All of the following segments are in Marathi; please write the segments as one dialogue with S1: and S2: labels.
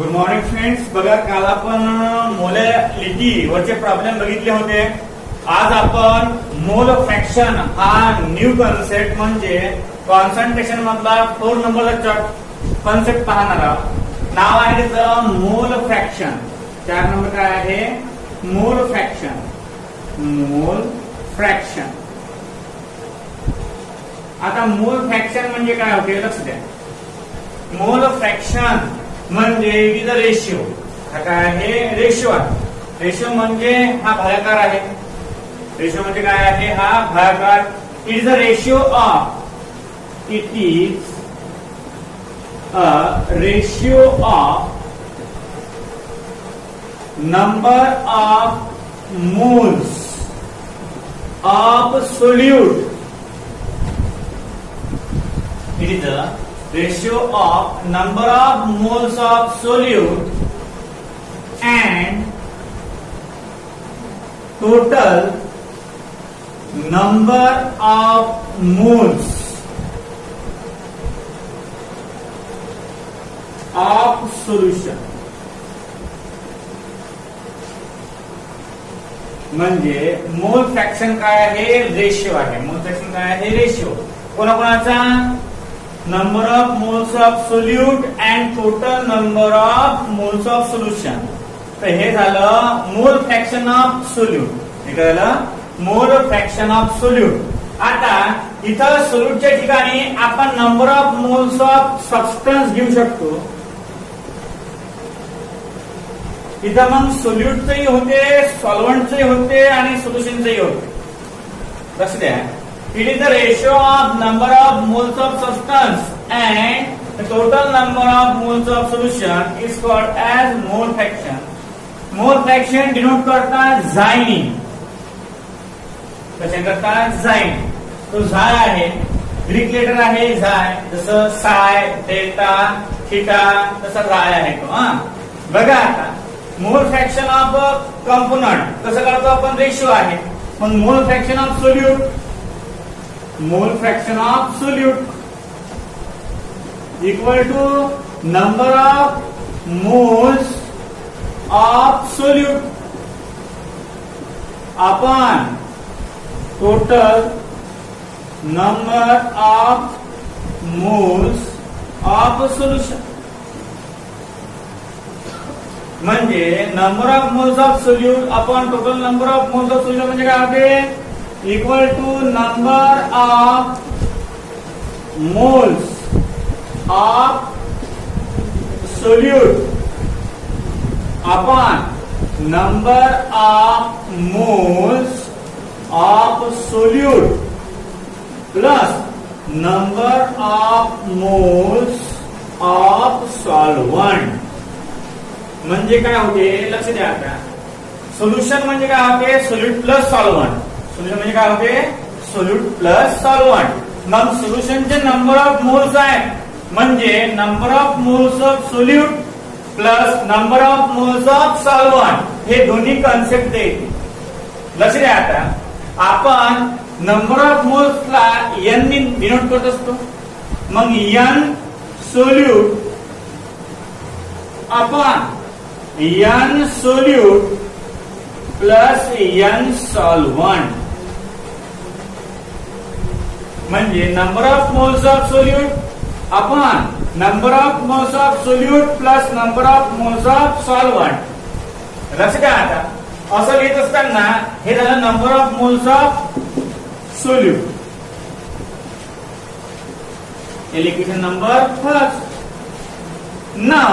S1: Good morning friends. बघा, काल आपण मोलॅलिटी वरचे प्रॉब्लेम बघितले होते. आज आपण मोल फ्रॅक्शन हा न्यू कन्सेप्ट म्हणजे कॉन्सन्ट्रेशन मधला 4 नंबरचा कन्सेप्ट पाहणार आहोत. नाव आहे त्याचं मोल फ्रॅक्शन. 4 नंबर काय आहे? Mole fraction. मोल फ्रॅक्शन. आता मोल फ्रॅक्शन म्हणजे काय होते लक्ष द्या. मोल फ्रॅक्शन म्हणजे इट इज अ रेशिओ. हा काय आहे? रेशिओ आहे. रेशिओ म्हणजे हा भागाकार आहे. रेशिओ म्हणजे काय आहे? हा भागाकार. It is a ratio of. It is a ratio of number of moles of solute. It is the ratio of number of moles of solute and total number of moles of solution. म्हणजे मोल फ्रॅक्शन काय आहे? रेशिओ आहे. मोल फ्रॅक्शन काय आहे? रेशिओ. कोणाकोणाचा? Number of moles of solute and total number of moles of solution. तर हे झालं मोल फ्रॅक्शन ऑफ सोल्यूट. हे झालं मोल फ्रॅक्शन ऑफ सोल्यूट. आता इथं सोल्यूटच्या ठिकाणी आपण number of moles of substance घेऊ शकतो. इथं मग सोल्यूटचंही होते, सॉल्व्हंटचंही होते आणि सोल्युशनचंही होते. लक्ष द्या. It is the ratio of number of moles of substance and the total number of moles of solution is called as mole fraction. Mole fraction denote करता झाई. कशा करता? झाई. तो झाय आहे. ग्रीक लेटर आहे झाय. जसं साय, डेल्टा, थीटा तसा झाय आहे तो. बघा आता मोल फ्रॅक्शन ऑफ कंपोनंट कसं करतो आपण? रेशिओ आहे. मग mole fraction of solute. Mole fraction of solute equal to number of moles of solute upon total number of moles of solution. म्हणजे number of moles of solute upon total number of moles of solution म्हणजे काय होते? Equal to number of moles of solute upon number of moles of solute plus number of moles of solvent. म्हणजे काय होते? लक्ष द्या. आता सोल्युशन म्हणजे काय होते? Solute plus solvent. सोल्युशन म्हणजे काय होते? Solute plus solvent. मग सोल्युशनचे नंबर ऑफ मोल्स आहेत म्हणजे number of moles of solute plus number of moles of solvent. हे दोन्ही कन्सेप्ट देते. लक्ष द्या. आता आपण नंबर ऑफ मोल्सला एन ने डिनोट करत असतो. मग N solute upon N solute plus N solvent. म्हणजे number of moles of solute upon number of moles of solute plus number of moles of solvent. लक्ष द्या. आता असं लिहित असताना हे झालं number of moles of solute. Equation number first. Now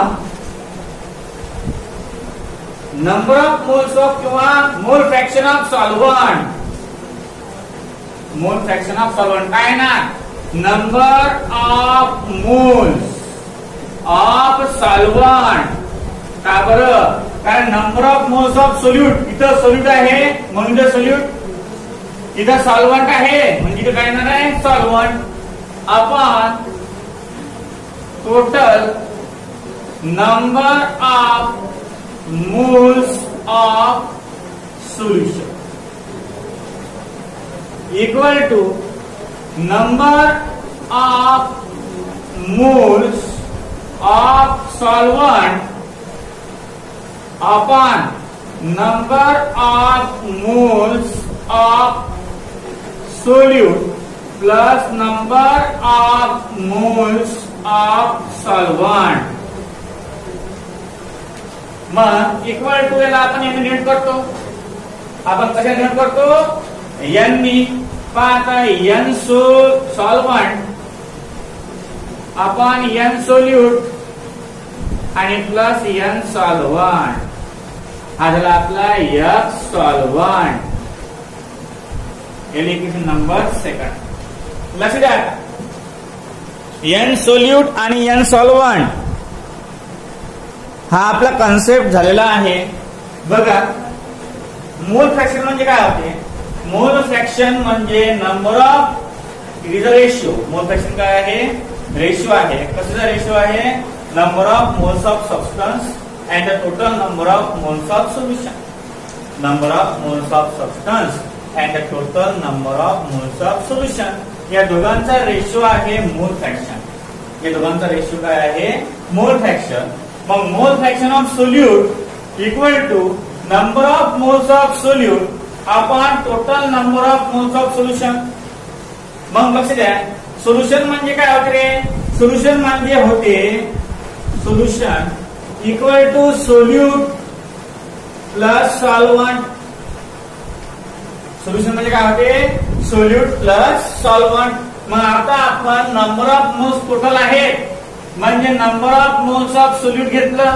S1: number of moles of किंवा mole fraction of solvent. Mole fraction of solvent काय ना? Number of moles of solvent. का बरं? कारण number of moles of solute. इथं सोल्यूट आहे म्हणून इथं सोल्यूट. इथं सॉल्व्हंट आहे म्हणजे इथं काय येणार आहे? Solvent upon total number of moles of solution equal to number of moles of solvent upon number of moles of solute plus number of moles of solvent. मग इक्वल टू याला आपण याने डिनोट करतो. आपण कशा डिनोट करतो? n नी. पाहता n solvent upon n solute आणि प्लस n सॉल्व्हंट. हा झाला आपला x solvent. Equation number second. लक्ष द्या, n सोल्यूट आणि n सॉल्व्हंट हा आपला कन्सेप्ट झालेला आहे. बघा, मोल फ्रॅक्शन म्हणजे काय होते? मोल फ्रॅक्शन म्हणजे number of, it is a ratio. मोल फ्रॅक्शन काय आहे? रेशिओ आहे. कशाचा रेशिओ आहे? Number of moles of substance and the total number of moles of solution. Number of moles of substance and the total number of moles of solution. या दोघांचा रेशिओ आहे मोल फ्रॅक्शन. या दोघांचा रेशिओ काय आहे? Mole fraction. मग mole fraction of solute equal to number of moles of solute upon total number of moles of solution. मग लक्ष द्या, सोल्युशन म्हणजे काय होते रे? सोल्युशन म्हणजे होते solution equal to solute plus solvent. Solution म्हणजे काय होते? Solute plus solvent. मग आता आपण नंबर ऑफ मोल्स टोटल आहे म्हणजे number of moles of solute घेतलं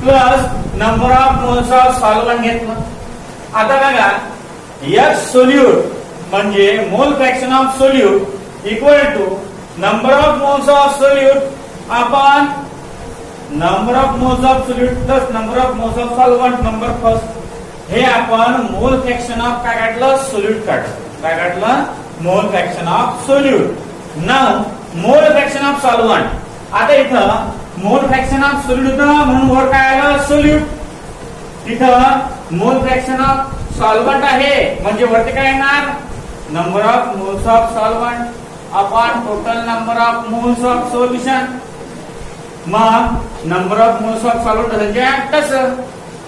S1: plus number of moles of solvent घेतलं. आता बघा, x सोल्यूट म्हणजे mole fraction of solute equal to number of moles of solute upon number of moles of solute plus number of moles of solvent number first. हे आपण मोल फ्रॅक्शन ऑफ काय काढलं? सोल्यूट काढलं. काय काढलं? मोल फ्रॅक्शन ऑफ सोल्यूट. नाउ मोल फ्रॅक्शन ऑफ सॉल्व्हंट. आता इथं मोल फ्रॅक्शन ऑफ सोल्यूट होतं म्हणून वर काय आलं? सोल्यूट. इथं मोल फ्रॅक्शन ऑफ सॉल्व्हंट आहे म्हणजे वरती काय येणार? Number of moles of solvent upon total number of moles of solution. मग number of moles of solvent म्हणजे कसं?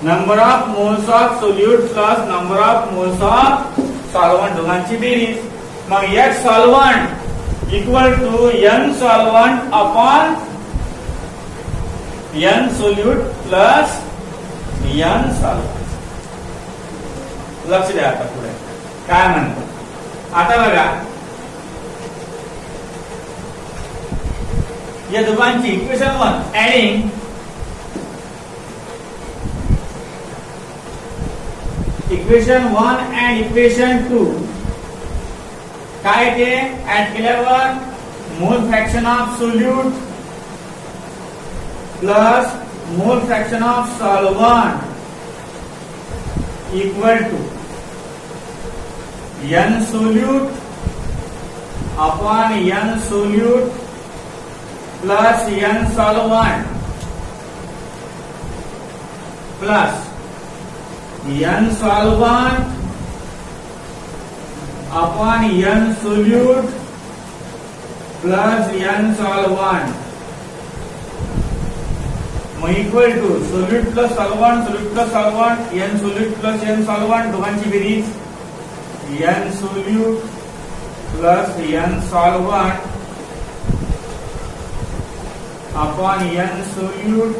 S1: Number of moles of solute plus number of moles of solvent दोघांची बेरीज. मग x solvent equal to n solvent upon n solute plus n solvent. लक्ष द्या, आता पुढे काय म्हणतो? आता बघा, या दोघांची equation 1 adding equation 1 and equation 2 काय ते ऍड केल्यावर mole fraction of solute plus mole fraction of solvent equal to n solute upon n solute plus n solvent plus n solvent upon n solute plus n solvent. मग equal to solute plus solvent, solute plus solvent, n solute plus n solvent दोघांची बेरीज n solute plus n solvent upon n solute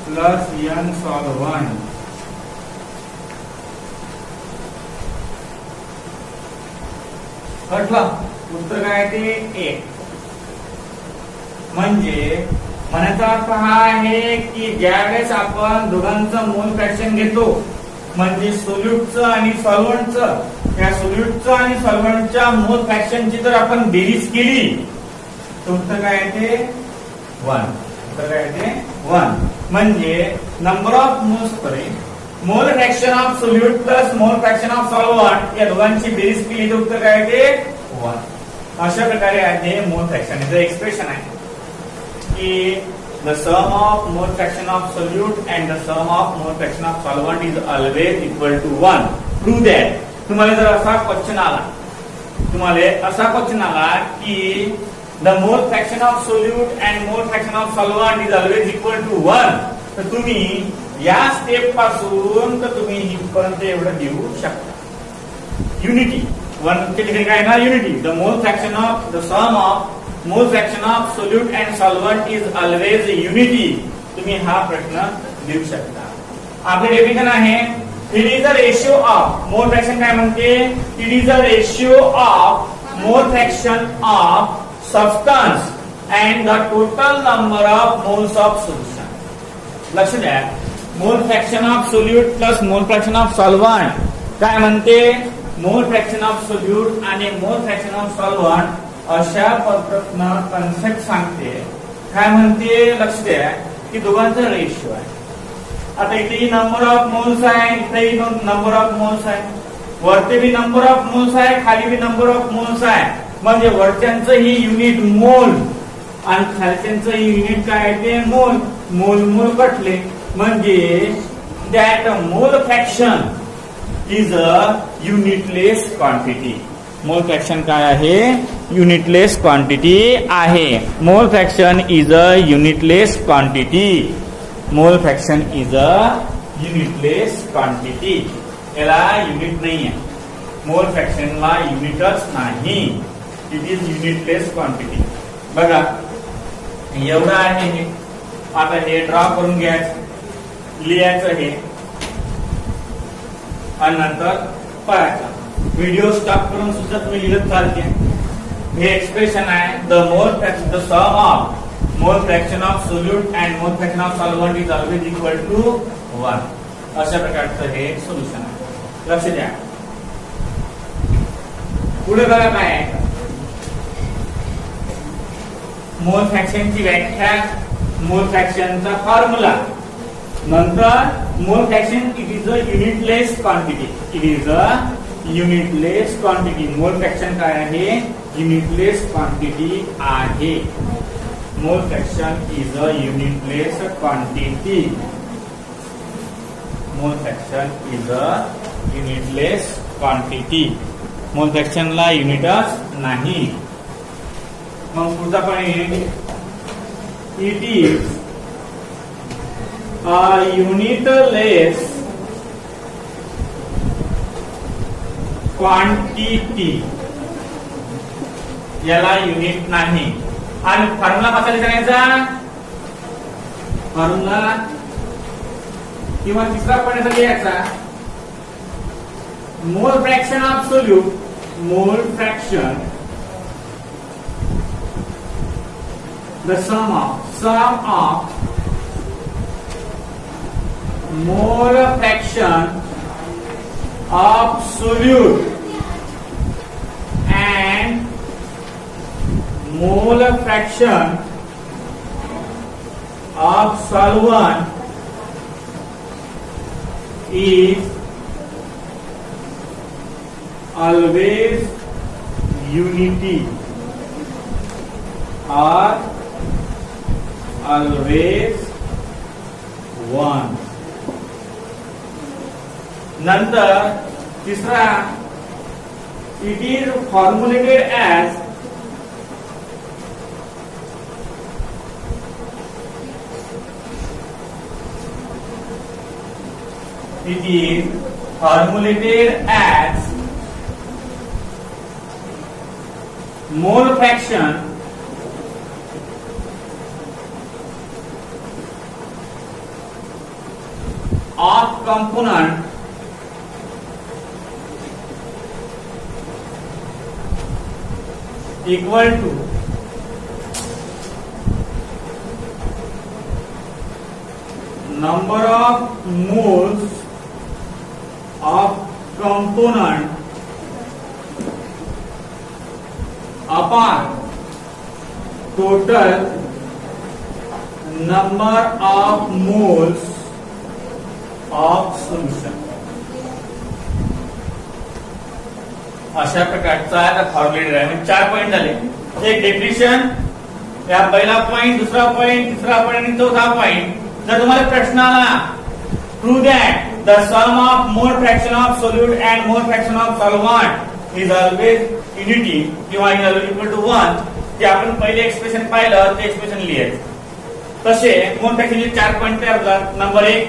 S1: plus n solvent. कटलं उत्तर काय ते 1. म्हणजे म्हणायचा अर्थ हा आहे की ज्यावेळेस आपण दोघांचं मोल फ्रॅक्शन घेतो म्हणजे सोल्यूटचं आणि सॉल्व्हंटचं, त्या सोल्यूटचं आणि सॉल्व्हंटच्या मोल फ्रॅक्शनची जर आपण बेरीज केली तर उत्तर काय येते 1. उत्तर काय येते 1. म्हणजे number of mole fraction of solute plus mole fraction of solvent या दोघांची बेरीज केली तर उत्तर काय येते 1. अशा प्रकारे आहे मोल फ्रॅक्शन. एक्सप्रेशन आहे की the sum of mole fraction of solute and the sum of mole fraction of solvent is always equal to 1. Prove that. तुम्हाला जर असा क्वेश्चन आला की the mole fraction of solute and mole fraction of solvent is always equal to 1 तर तुम्ही या स्टेप पासून तर तुम्ही इथपर्यंत एवढं देऊ शकता. युनिटी वन च्या ठिकाणी काय ना unity. The mole fraction of the sum of mole fraction of solute and solvent is always unity. तुम्ही हा प्रश्न देऊ शकता. आपले डेफिनेशन आहे it is a ratio of mole fraction काय म्हणते. It is a ratio of mole fraction of substance and the total number of moles of solution. लक्ष द्या. Mole fraction of solute plus mole fraction of solvent काय म्हणते. मोल फ्रॅक्शन ऑफ सोल्यूट आणि मोल फ्रॅक्शन ऑफ सॉल्व्हंट अशा पद्धतीनं कन्सेप्ट सांगते. काय म्हणते लक्ष द्या की दोघांचा रेशिओ आहे. आता इथे नंबर ऑफ मोल्स आहे, इथेही नंबर ऑफ मोल्स आहे, वरती बी नंबर ऑफ मोल्स आहे, खाली बी नंबर ऑफ मोल्स आहे. म्हणजे वरच्यांचं ही युनिट मोल आणि खालच्यांचं ही युनिट काय ते मोल. मोल मोल कटले म्हणजे that mole fraction is a unitless quantity. Mole fraction काय आहे. युनिटलेस क्वांटिटी आहे. Mole fraction is a unitless quantity. Mole fraction is a unitless quantity. याला युनिट नाही आहे. मोल फ्रॅक्शनला युनिटच नाही. It is unitless quantity. बघा एवढं आहे हे. आता हे ड्रॉ करून घ्यायचं, लिहायचं हे आणि नंतर पळायचं. व्हिडिओ स्टॉप करून सुद्धा तुम्ही लिहित चालते. हे एक्सप्रेशन आहे. The mole fraction the sum of mole fraction of solute and mole fraction of solvent is always equal to 1. अशा प्रकारचं हे सोल्युशन आहे. लक्ष द्या. पुढे बघा काय आहे. मोल फ्रॅक्शनची व्याख्या, मोल फ्रॅक्शनचा फॉर्म्युला, नंतर mole fraction it is a unitless quantity. It is a unitless quantity. Mole fraction काय आहे. युनिटलेस क्वांटिटी आहे. Mole fraction is a unitless quantity. Mole fraction is a unitless quantity. Mole फ्रॅक्शनला युनिटच नाही. मग पुढचा point it is a unitless quantity. याला युनिट नाही. आणि फॉर्म्युला कसा लिहायचा. फॉर्म्युला किंवा तिसरा पॉइंट लिहायचा. Mole fraction of solute. Mole fraction the sum of mole fraction of solute and mole fraction of solvent is always unity or always 1. नंतर तिसरा it is formulated as mole fraction of component equal to number of moles of component upon total number of moles of solution. अशा प्रकारचा फॉर्म्युलेट आहे. म्हणजे 4 पॉइंट झाले. एक डेफिनेशन, या पहिला पॉइंट, दुसरा पॉइंट, तिसरा पॉइंट आणि चौथा पॉइंट. जर तुम्हाला प्रश्न आला prove that the sum of mole fraction of solute and mole fraction of solvent is always unity किंवा इज ऑलवेज इक्वल टू 1, ते आपण पहिले एक्सप्रेशन पाहिलं ते एक्सप्रेशन लिहायचं. तसे मोल फ्रॅक्शनचे 4 पॉइंट तयार होतात. Number 1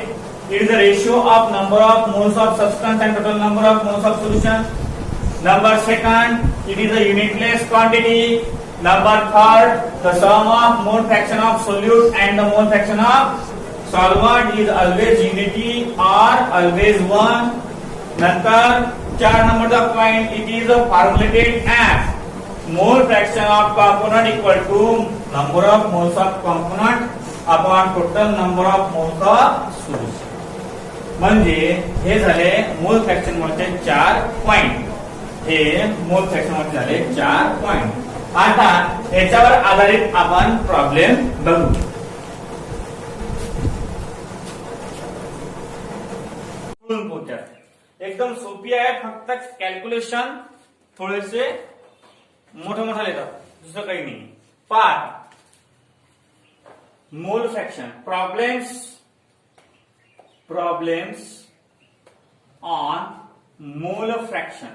S1: It is the ratio of number of moles of substance and total number of moles of solution. Number second, it is a unitless quantity. Number third, the sum of mole fraction of solute and the mole fraction of solvent is always unity or always 1. नंतर 4 नंबरचा point, it is formulated as mole fraction of component equal to number of moles of component upon total number of moles of solution. म्हणजे हे झाले मोल फ्रॅक्शन मध्ये 4 पॉइंट. हे मोल फ्रॅक्शन मध्ये झाले 4 पॉइंट. आता याच्यावर आधारित आपण प्रॉब्लेम बघू. एकदम सोपी आहे, फक्त कॅल्क्युलेशन थोडेसे मोठे लिहितात, दुसरं काही नाही. पार्ट मोल fraction problems on mole fraction.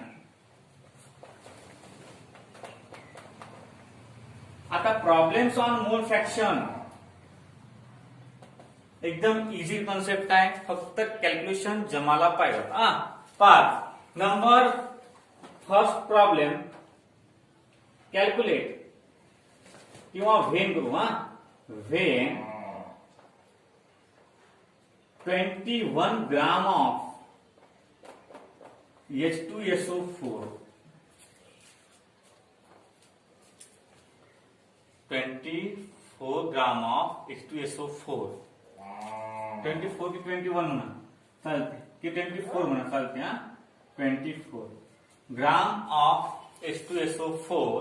S1: आता प्रॉब्लेम्स ऑन मोल फ्रॅक्शन एकदम इझी कॉन्सेप्ट आहे, फक्त कॅल्क्युलेशन जमाला पाहिजे. पाच नंबर फर्स्ट प्रॉब्लेम कॅल्क्युलेट किंवा व्हेन करू. When 21 gram of H2SO4 24 gram of H2SO4 24 की 21 म्हणा चालते की 24 म्हणा चालते. 24 ग्राम of H2SO4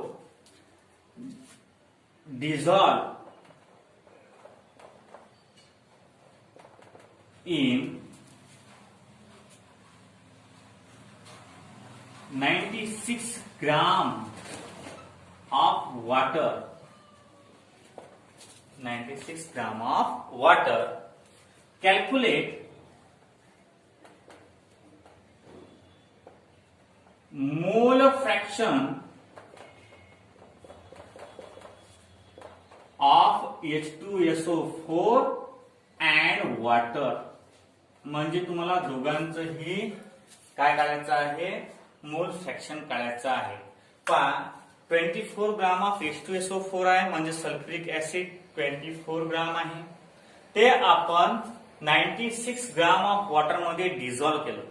S1: dissolve in 96 gram of water. 96 gram of water. Calculate mole fraction of H2SO4 and water. म्हणजे तुम्हाला दोघांचंही काय काढायचं आहे, मोल फ्रॅक्शन काढायचं आहे. पहा 24 ग्राम ऑफ H2SO4 आहे, म्हणजे सल्फ्युरिक ऍसिड 24 ग्राम आहे. ते आपण 96 ग्राम ऑफ वॉटर मध्ये डिझॉल्व्ह केलं.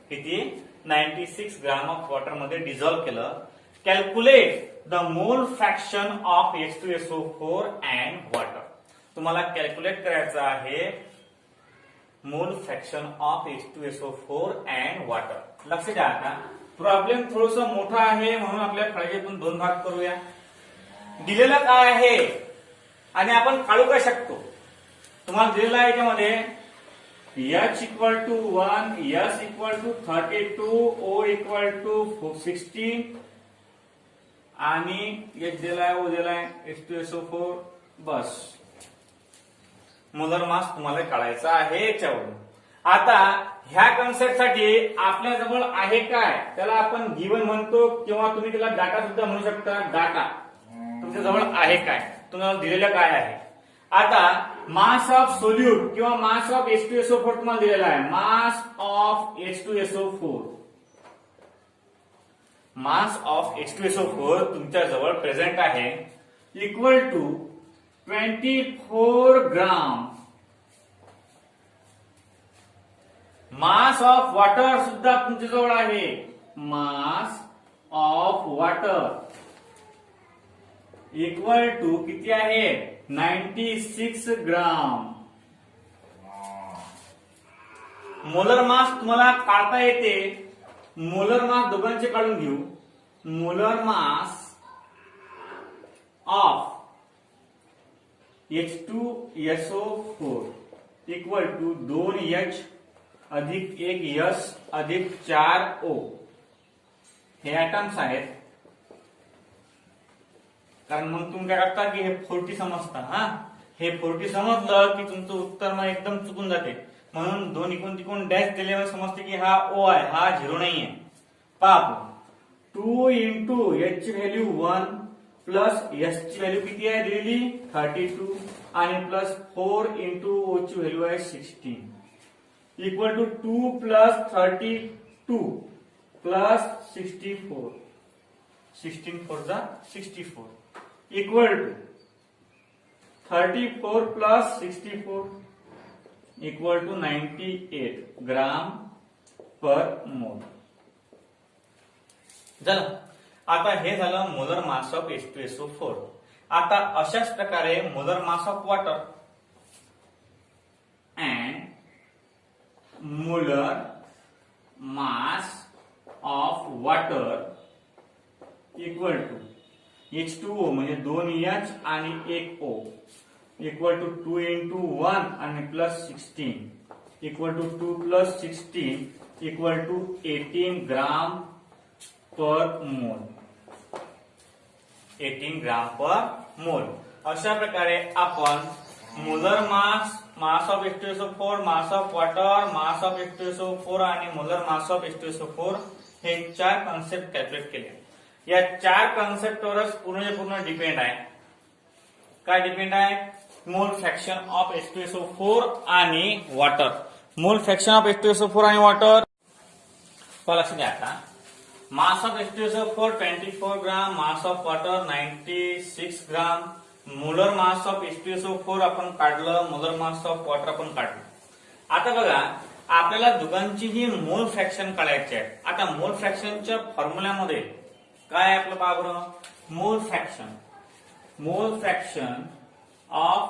S1: किती? 96 ग्राम ऑफ वॉटर मध्ये डिझॉल्व्ह केलं. Calculate the mole fraction of H2SO4 and water. तुम्हाला कॅल्क्युलेट करायचं आहे mole fraction of H2SO4 and water. लक्ष द्या. आता प्रॉब्लेम थोडस मोठा आहे, म्हणून आपल्या फळ्यातून 2 भाग करूया. दिलेलं काय आहे आणि आपण काढू काय शकतो. तुम्हाला दिलेलं आहे याच्यामध्ये H equal to 1, S equal to 32, O equal to 16 आणि H दिलाय, O दिलाय, H2SO4. बस मोलर मास तुम्हाला काढायचा आहे याच्यावरून. आता ह्या कन्सेप्ट साठी आपल्या जवळ आहे काय, त्याला आपण गिवन म्हणतो किंवा तुम्ही त्याला डाटा सुद्धा म्हणू शकता. डाटा तुमच्या जवळ आहे काय, तुम्हाला दिलेलं काय आहे. आता मास ऑफ सोल्यूट किंवा मास ऑफ H2SO4 तुम्हाला दिलेला आहे. Mass of H2SO4, mass of H2SO4 तुमच्या जवळ प्रेझेंट आहे equal to 24 gram. Mass of water सुद्धा तुमच्या जवळ आहे. Mass of water equal to किती आहे? 96 ग्राम. मोलर मास तुम्हाला काढता येते. मोलर मास दोघांचे काढून घेऊ. Molar mass of H2SO4 equal to 2H अधिक 1S अधिक 4O. हे ऍटम्स आहेत. कारण मग तुम्ही काय करता की हे 40 समजता. हे 40 समजलं की तुमचं उत्तर मग एकदम चुकून जाते. म्हणून 2 इकडून तिकडून डॅश दिल्यावर समजते की हा O आहे, हा 0 नाहीये. पहा 2 इंटू H ची व्हॅल्यू 1 प्लस S ची व्हॅल्यू किती आहे दिलेली 32 आणि प्लस 4 इंटू O ची व्हॅल्यू आहे 16. इक्वल टू 2 प्लस 32 प्लस 64, 16 4 जा 64 equal to 34 plus 64 equal to 98 gram per mole. झालं. आता हे झालं मोलर मास ऑफ H2SO4. आता अशाच प्रकारे molar mass of water and molar mass of water equal to H2O म्हणजे 2H आणि 1O इक्वल टू 2 into 1 आणि plus 16 equal to 2 plus 16 equal to 18 gram per mole. 18 gram per mole. अशा प्रकारे आपण molar mass, mass of H2SO4, mass of water, mass of H2SO4 आणि मोलर मास ऑफ H2SO4 हे 4 कॉन्सेप्ट कॅल्क्युलेट केले. या 4 कॉन्सेप्टवरच पूर्ण डिपेंड आहे. काय डिपेंड आहे? मोल फ्रॅक्शन ऑफ H2SO4 आणि वॉटर. मोल फ्रॅक्शन ऑफ H2SO4 आणि वॉटर लक्ष द्या. आता मास of H2SO4 24 gram, mass of water 96 gram. Molar mass of H2SO4 आपण काढलं, मोलर मास ऑफ वॉटर आपण काढलं. आता बघा आपल्याला दोघांचीही मोल फ्रॅक्शन काढायचे आहे. आता मोल फ्रॅक्शनच्या फॉर्म्युल्यामध्ये काय आपलं पहा बरं. मोल फ्रॅक्शन ऑफ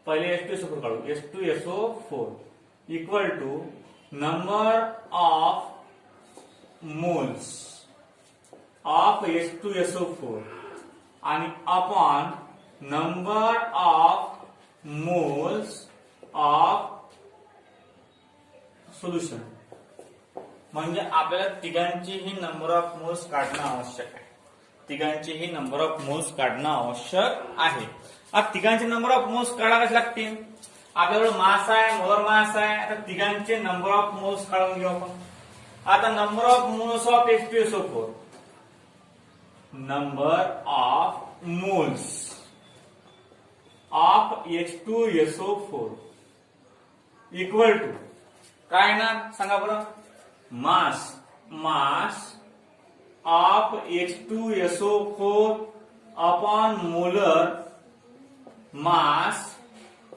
S1: पहिले H2SO4 काढू. H2SO4 equal to number of moles of H2SO4 आणि upon number of moles of solution. म्हणजे आपल्याला तिघांचीही नंबर ऑफ मोल्स काढणं आवश्यक आहे. तिघांचीही नंबर ऑफ मोल्स काढणं आवश्यक आहे. आता तिघांचे नंबर ऑफ मोल्स काढावेच लागतील. आपल्याकडे मास आहे, मोलर मास आहे. आता तिघांचे नंबर ऑफ मोल्स काढून घेऊ आपण. आता number of moles of H2SO4, number of moles of H2SO4 equal to काय ना सांगा बरं. Mass of H2SO4 upon molar mass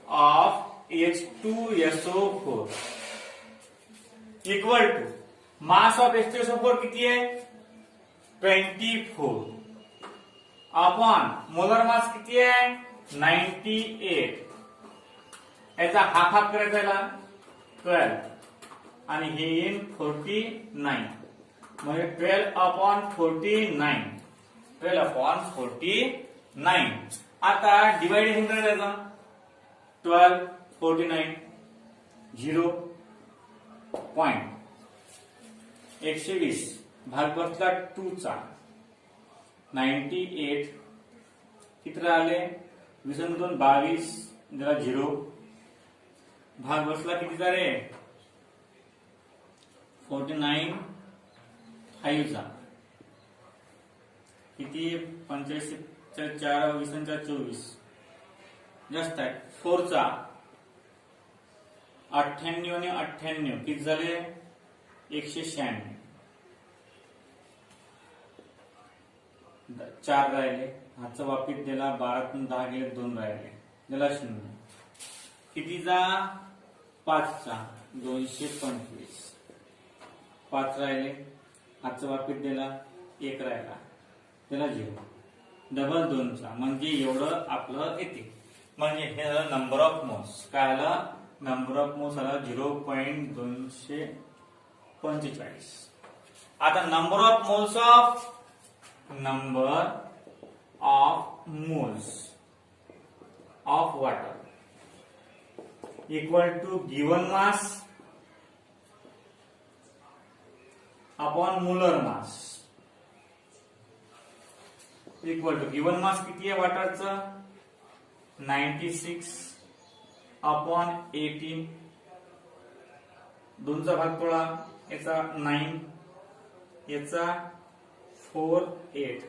S1: of H2SO4 equal to mass of H2SO4 किती आहे? 24 अपॉन मोलर मास किती आहे? 98. याचा हाफ करायचा याला 12 आणि हे येईल 49 म्हणजे 12 अपॉन 49. 12 अपॉन 49. आता डिवायडेशन करायचं. 12 49 0 पॉइंट 120 भाग बसला 2 चा 98 किती राहिले 22 22 जरा 0 भाग बसला कितीचा रे 49 5 चा किती 85 च्या 4 20 च्या 24 जास्त आहे 4 चा 98 आणि 98 किती झाले 196. 4 राहिले हातचा वापित दिला 12 10 गेले 2 राहिले दिला 0 कितीचा 5 चा 225. 5 राहिले हातचा वापित दिला 1 राहिला त्याला 0 डबल 2 चा म्हणजे एवढं आपलं येते. म्हणजे हे झालं नंबर ऑफ मोल्स. काय आलं नंबर ऑफ मोल्स आला 0.245. आता number of moles of water equal to given mass upon molar mass equal to given mass किती आहे वॉटरचं 96 अपॉन 18. 2 चा भाग तोडा याचा 9 याचा 48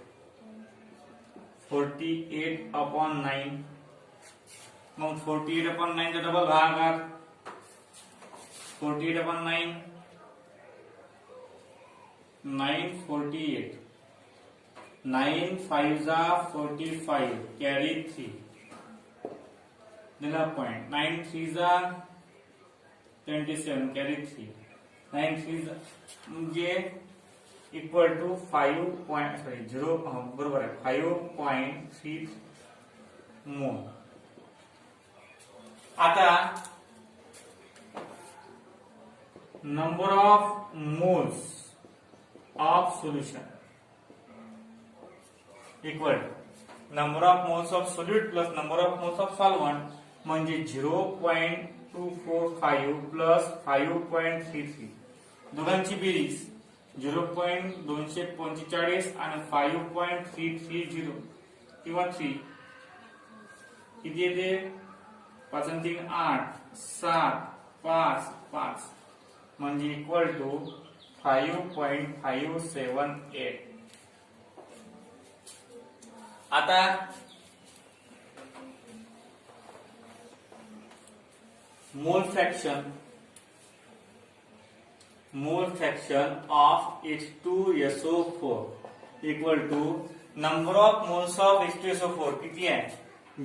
S1: अपॉन 9 मग 48 अपॉन 9 चा डबल भागाकार 48 upon 9, 9 48, 9 5s are 45, carry 3, दिला point, 9 3s are 27, carry 3, 9 3s म्हणजे इक्वल टू 0 बरोबर आहे 5.3 मोल. आता number of moles of solution equal number of moles of solute plus number of moles of solvent म्हणजे 0.245 प्लस 5.33, दोघांची बेरीज 0.245 आणि 5.330 किंवा 3 किती येते 5 आणि 3 8 7 5 5 म्हणजे इक्वल टू 5.578. आता mole fraction of H2SO4 equal to number of moles of H2SO4 किती आहे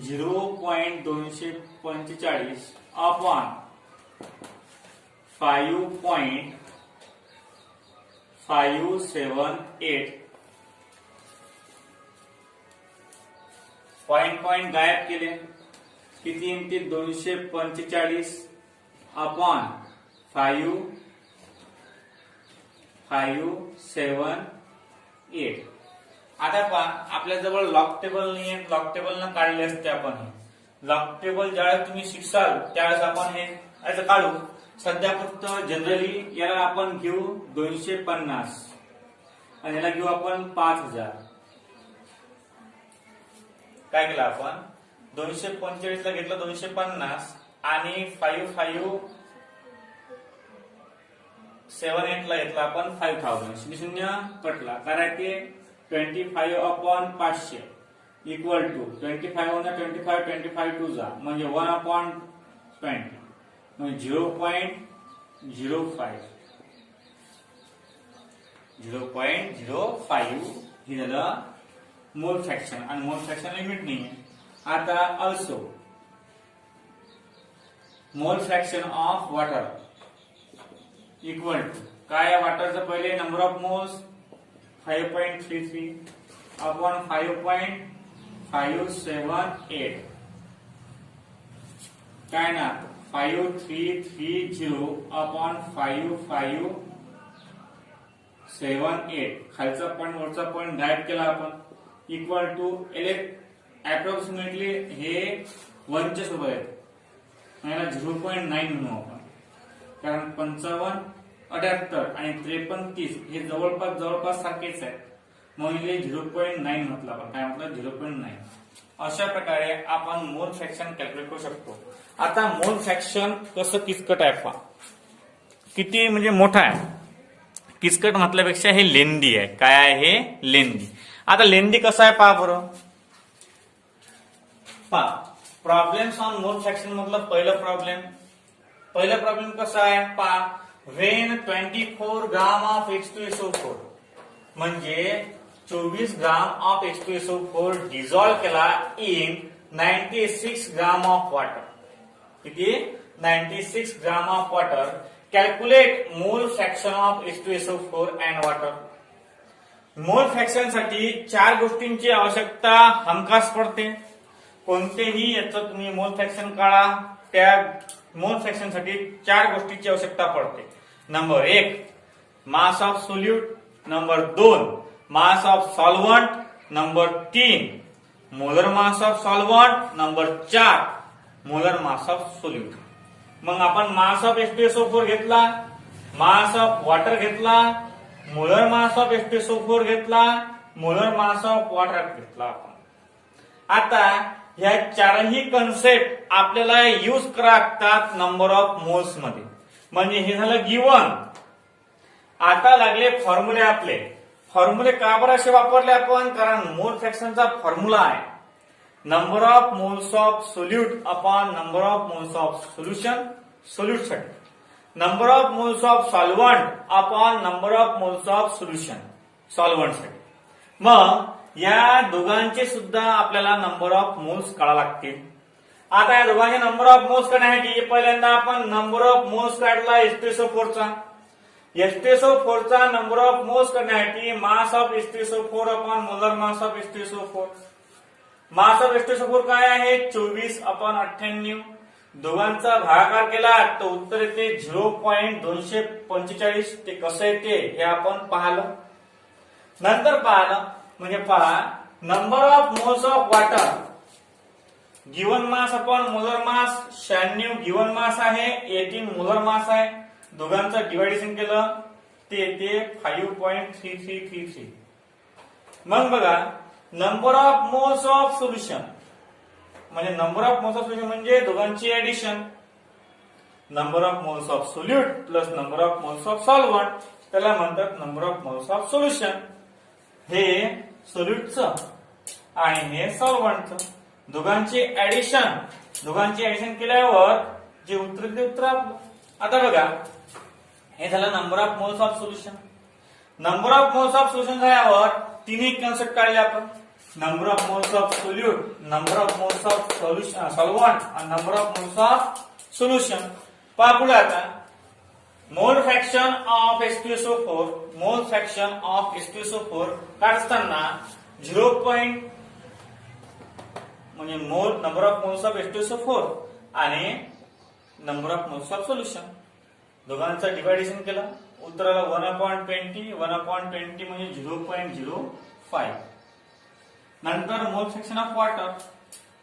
S1: 0.245 अपॉन 5.578. पॉइंट गायब केले किती येते 245 अपॉन 5.578. आता पहा आपल्या जवळ लॉग टेबल नाहीये, लॉग टेबल न काढले असते आपण. लॉग टेबल ज्यावेळेस तुम्ही शिकसाल त्यावेळेस आपण हे असं काढू. सध्या फक्त जनरली याला आपण घेऊ 250 आणि याला घेऊ आपण 5000. काय केलं आपण 245 ला घेतलं 250 आणि 5.578 ला घेतला आपण 5000. 0 कटला कारण ते 25 अपॉन 500 इक्वल टू 25 1 25 25 2 जा म्हणजे 1 अपॉन 20 म्हणजे 0.05 हे झालं मोल फ्रॅक्शन आणि मोल फ्रॅक्शन लिमिट नाही. आता also mole fraction of water equal to काय वॉटरचं पहिले नंबर ऑफ मोल्स 5.33 अपॉन 5.578 काय ना 5330 अपॉन 5578 खालचा पॉइंट वरचा पॉइंट गायब केला आपण इक्वल टू अप्रॉक्सिमेटली हे 1 च्या सोबत आहे याला 0.9 म्हणू आपण कारण 55 78 आणि 53 30 हे जवळपास सारखेच आहे म्हणून 0.9 म्हटलं आपण. काय म्हटलं 0.9. अशा प्रकारे आपण मोल फ्रॅक्शन कॅल्क्युलेट करू शकतो. आता मोल फ्रॅक्शन कसं किचकट आहे पहा किती म्हणजे मोठा आहे. किचकट म्हटल्यापेक्षा हे लेंदी आहे. काय आहे हे लेंदी. आता लेंदी कसं आहे पहा बरं. पहा प्रॉब्लेम्स ऑन मोल फ्रॅक्शन मधलं पहिलं प्रॉब्लेम कसं आहे पहा व्हेन 24 ग्राम ऑफ H2SO4 म्हणजे 24 ग्राम ऑफ H2SO4 डिझॉल्व केला इन 96 ग्राम ऑफ वॉटर. किती 96 ग्राम ऑफ वॉटर. कॅल्क्युलेट मोल fraction of H2SO4 and water. मोल फ्रॅक्शन साठी 4 गोष्टींची आवश्यकता हमखास पडते. कोणतेही याचं तुम्ही मोल फ्रॅक्शन काढा त्या मोल फ्रॅक्शन साठी 4 गोष्टींची आवश्यकता पडते. Number 1 mass of solute, number 2 mass of solvent, number 3 molar mass of solvent, number 4 molar mass of solute. मग आपण मास ऑफ H2SO4 घेतला, मास ऑफ वॉटर घेतला, मोलर मास ऑफ H2SO4 घेतला, मोलर मास ऑफ वॉटर घेतला आपण. आता ह्या चारही कन्सेप्ट आपल्याला यूज करा लागतात नंबर ऑफ मोल्स मध्ये. म्हणजे हे झालं गिवन. आता लागले फॉर्म्युले आपले. फॉर्म्युले का बरं असे वापरले आपण कारण मोल फ्रॅक्शनचा फॉर्म्युला आहे number of moles of solute upon number of moles of solution solute साठी. Number of moles of solvent upon number of moles of solution solvent साठी. मग या दोघांचे सुद्धा आपल्याला नंबर ऑफ मोल्स काढा लागतील. आता या दोघांचे नंबर ऑफ मोल्स काढण्यासाठी पहिल्यांदा आपण नंबर ऑफ मोल्स काढला H2SO4 चा. H2SO4 चा नंबर ऑफ मोल्स काढण्यासाठी मास of H2SO4 upon molar mass of H2SO4. Mass of H2SO4 काय आहे 24/98. दोघांचा भागाकार केला तर उत्तर येते 0.245. ते कसं येते हे आपण पाहिलं. नंतर पाहिलं म्हणजे पहा number of moles of water given mass upon molar mass 96 given mass आहे 18 मोलर मास आहे. दोघांचं डिवायडेशन केलं ते येते 5.3333. मग बघा number of moles of solution म्हणजे number of moles of solution म्हणजे दोघांची addition. Number of moles of solute plus number of moles of solvent त्याला म्हणतात number of moles of solution. हे सोल्यूटचं आणि हे सॉल्व्हंटचं दोघांची ऍडिशन केल्यावर जे उत्तर ते उत्तर आपलं. आता बघा हे झालं number of moles of solution. Number of moles of solution झाल्यावर तिन्ही कन्सेप्ट काढले आपण. Number of moles of solute, number of moles of solution solvent आणि number of moles of solution. पहा पुढे आता मोल फ्रॅक्शन ऑफ H2SO4 मोल फ्रॅक्शन ऑफ H2SO4 काढताना 0. म्हणजे मोल number of moles of H2SO4 आणि number of moles of solution दोघांचं डिवायडेशन केलं उत्तराला 1/20 म्हणजे 0.05. नंतर मोल फ्रॅक्शन ऑफ वॉटर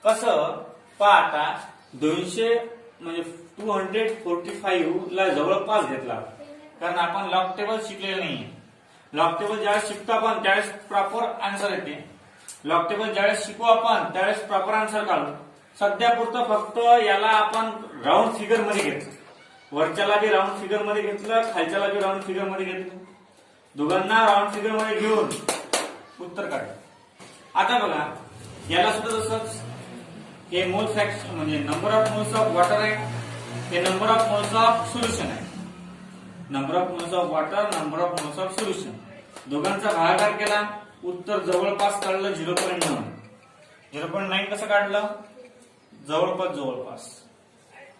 S1: कसं पहा आता 200 म्हणजे 245 ला जवळपास घेतला कारण आपण लॉग टेबल शिकलेलं नाही. लॉग टेबल ज्यावेळेस शिकतो आपण त्यावेळेस प्रॉपर आन्सर येते. लॉग टेबल ज्यावेळेस शिकू आपण त्यावेळेस प्रॉपर आन्सर काढू. सध्या पुरतं फक्त याला आपण राऊंड फिगर मध्ये घेतलं. वरच्याला बी राऊंड फिगर मध्ये घेतलं खालच्याला बी राऊंड फिगर मध्ये घेतलं. दोघांना राऊंड फिगर मध्ये घेऊन उत्तर काढलं. आता बघा याला सुद्धा तसंच हे मोल फ्रॅक्शन म्हणजे number of moles of water आहे. हे number of moles of solution आहे. Number of moles of water number of moles of solution दोघांचा भागाकार केला उत्तर जवळपास काढलं 0.9. 0.9 कसं काढलं जवळपास.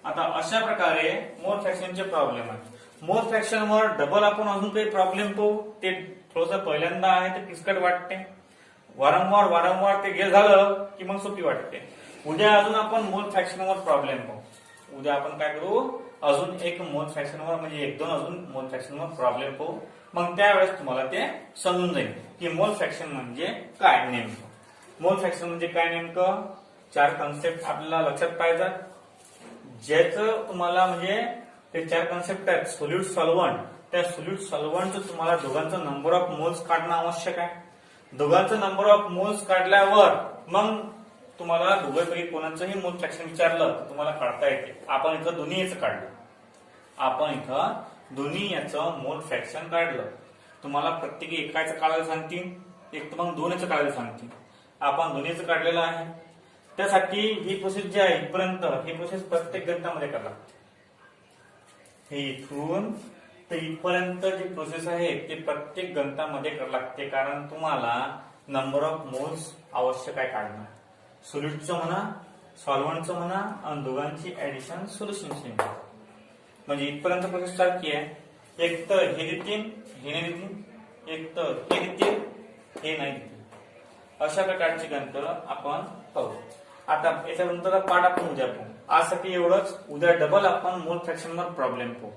S1: आता अशा प्रकारे मोल फ्रॅक्शनचे प्रॉब्लेम आहे. मोल फ्रॅक्शन वर डबल आपण अजून काही प्रॉब्लेम पाहू. ते थोडंसं पहिल्यांदा आहे ते किचकट वाटते. वारंवार ते गेल झालं की मग सोपी वाटते. उद्या अजून आपण मोल फ्रॅक्शन वर प्रॉब्लेम पाहू. उद्या आपण काय करू अजून एक मोल फ्रॅक्शन वर म्हणजे 1-2 अजून मोल फ्रॅक्शन वर प्रॉब्लेम पाहू. मग त्यावेळेस तुम्हाला ते समजून जाईल की मोल फ्रॅक्शन म्हणजे काय नेमकं. मोल फ्रॅक्शन म्हणजे काय नेमकं 4 कन्सेप्ट आपल्याला लक्षात पाहिजेत. ज्याचं तुम्हाला म्हणजे ते 4 कन्सेप्ट आहेत सोल्यूट सॉल्व्हंट. त्या सोल्यूट सॉल्व्हंटचं तुम्हाला दोघांचं नंबर ऑफ मोल्स काढणं आवश्यक आहे. दोघांचं नंबर ऑफ मोल्स काढल्यावर मग तुम्हाला दोघांपैकी कोणाचंही मोल फ्रॅक्शन विचारलं तर तुम्हाला काढता येते. आपण इथं दोन्ही याचं काढलं. दोन्ही याचं मोल फ्रॅक्शन काढलं. तुम्हाला प्रत्येकी एकाचं काढायला सांगतील एक तर मग 2 याचं काढायला सांगतील. आपण दोन्हीचं काढलेलं आहे. त्यासाठी ही प्रोसेस जी आहे इथपर्यंत ही प्रोसेस प्रत्येक गणितामध्ये करावी लागते. हे इथून तर इथपर्यंत जी प्रोसेस आहे ते प्रत्येक गणितामध्ये करावी लागते. कारण तुम्हाला नंबर ऑफ मोल्स आवश्यक आहे काढणं. सोल्यूटचं म्हणा सॉल्व्हंटचं म्हणा आणि दोघांची ऍडिशन सोल्युशनची म्हणजे इथपर्यंत प्रोसेस सारखी आहे. एक तर हे देतील हे नाही देतील. एक तर हे देतील हे नाही देतील. अशा प्रकारची गणित आपण पाहू. आता याच्यानंतर पाठ आपण उद्या पाहू. आजसाठी एवढंच. उद्या डबल आपण मोल फ्रॅक्शन वर प्रॉब्लेम पाहू.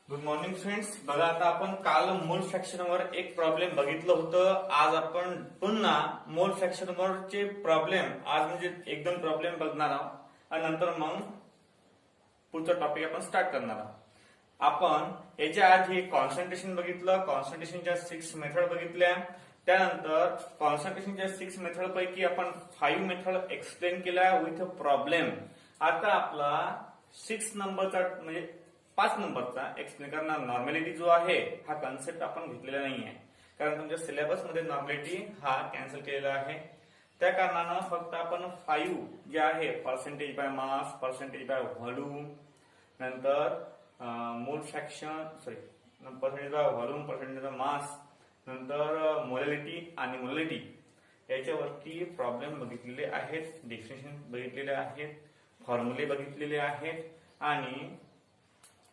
S1: Good morning friends. बघा आता आपण काल मोल फ्रॅक्शन वर एक प्रॉब्लेम बघितलं होतं. आज आपण पुन्हा मोल फ्रॅक्शन वरचे प्रॉब्लेम आज म्हणजे 1-2 प्रॉब्लेम बघणार आहोत आणि नंतर मग पुढचा टॉपिक आपण स्टार्ट करणार आहोत. आपण याच्या आधी कॉन्सन्ट्रेशन बघितलं, कॉन्सन्ट्रेशनच्या 6 मेथड बघितल्या. त्यानंतर कॉन्सन्ट्रेशनच्या 6 मेथड पैकी आपण 5 मेथड एक्सप्लेन केल्या विथ प्रॉब्लेम. आता आपला 6 नंबरचा म्हणजे 5 नंबरचा एक्सप्लेन करणार. नॉर्मॅलिटी जो आहे हा कन्सेप्ट आपण घेतलेला नाही आहे, कारण तुमच्या सिलेबस मध्ये नॉर्मॅलिटी हा कॅन्सल केलेला आहे. त्या कारणानं फक्त आपण 5 जे आहे percentage by mass, percentage by volume, नंतर mole fraction percentage by volume, percentage by mass, नंतर मोलॅलिटी आणि मोलॅलिटी याच्यावरती प्रॉब्लेम बघितलेले आहेत, डेफिनेशन बघितलेले आहेत, फॉर्म्युले बघितलेले आहेत आणि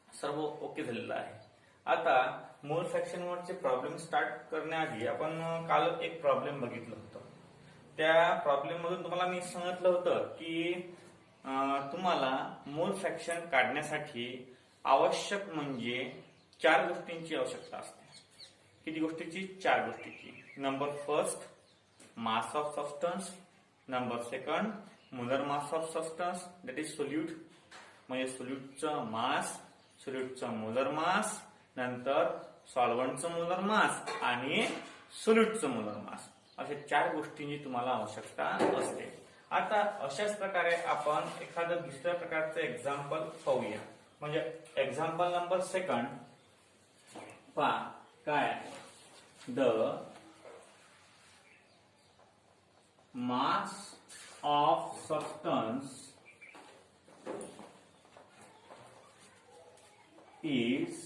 S1: सर्व ओके झालेलं आहे. आता मोल फ्रॅक्शन वरचे प्रॉब्लेम स्टार्ट करण्याआधी आपण काल एक प्रॉब्लेम बघितलं होतं. त्या प्रॉब्लेम मधून तुम्हाला मी सांगितलं होतं की तुम्हाला मोल फ्रॅक्शन काढण्यासाठी आवश्यक म्हणजे 4 गोष्टींची आवश्यकता असते. किती गोष्टीची? 4 गोष्टीची. Number first mass of substance, number second molar mass of substance that is solute, म्हणजे सोल्यूटचं मास, सोल्यूटचं मोलर मास, नंतर सॉल्व्हंटचं मोलर मास आणि सोल्यूटचं मोलर मास, अशा 4 गोष्टींची तुम्हाला आवश्यकता असते. आता अशाच प्रकारे आपण एखादं दुसऱ्या प्रकारचं एक्झाम्पल पाहूया. म्हणजे एक्झाम्पल नंबर सेकंड पहा काय आहे. The mass of substance is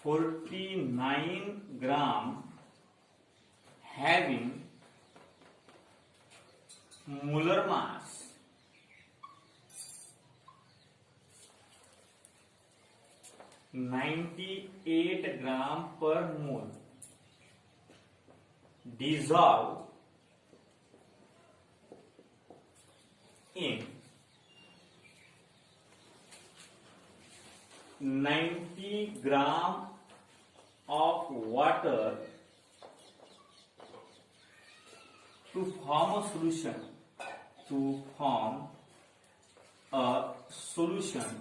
S1: 49 gram having molar mass 98 gram per mole, dissolve in 90 gram of water to form a solution. To form a solution,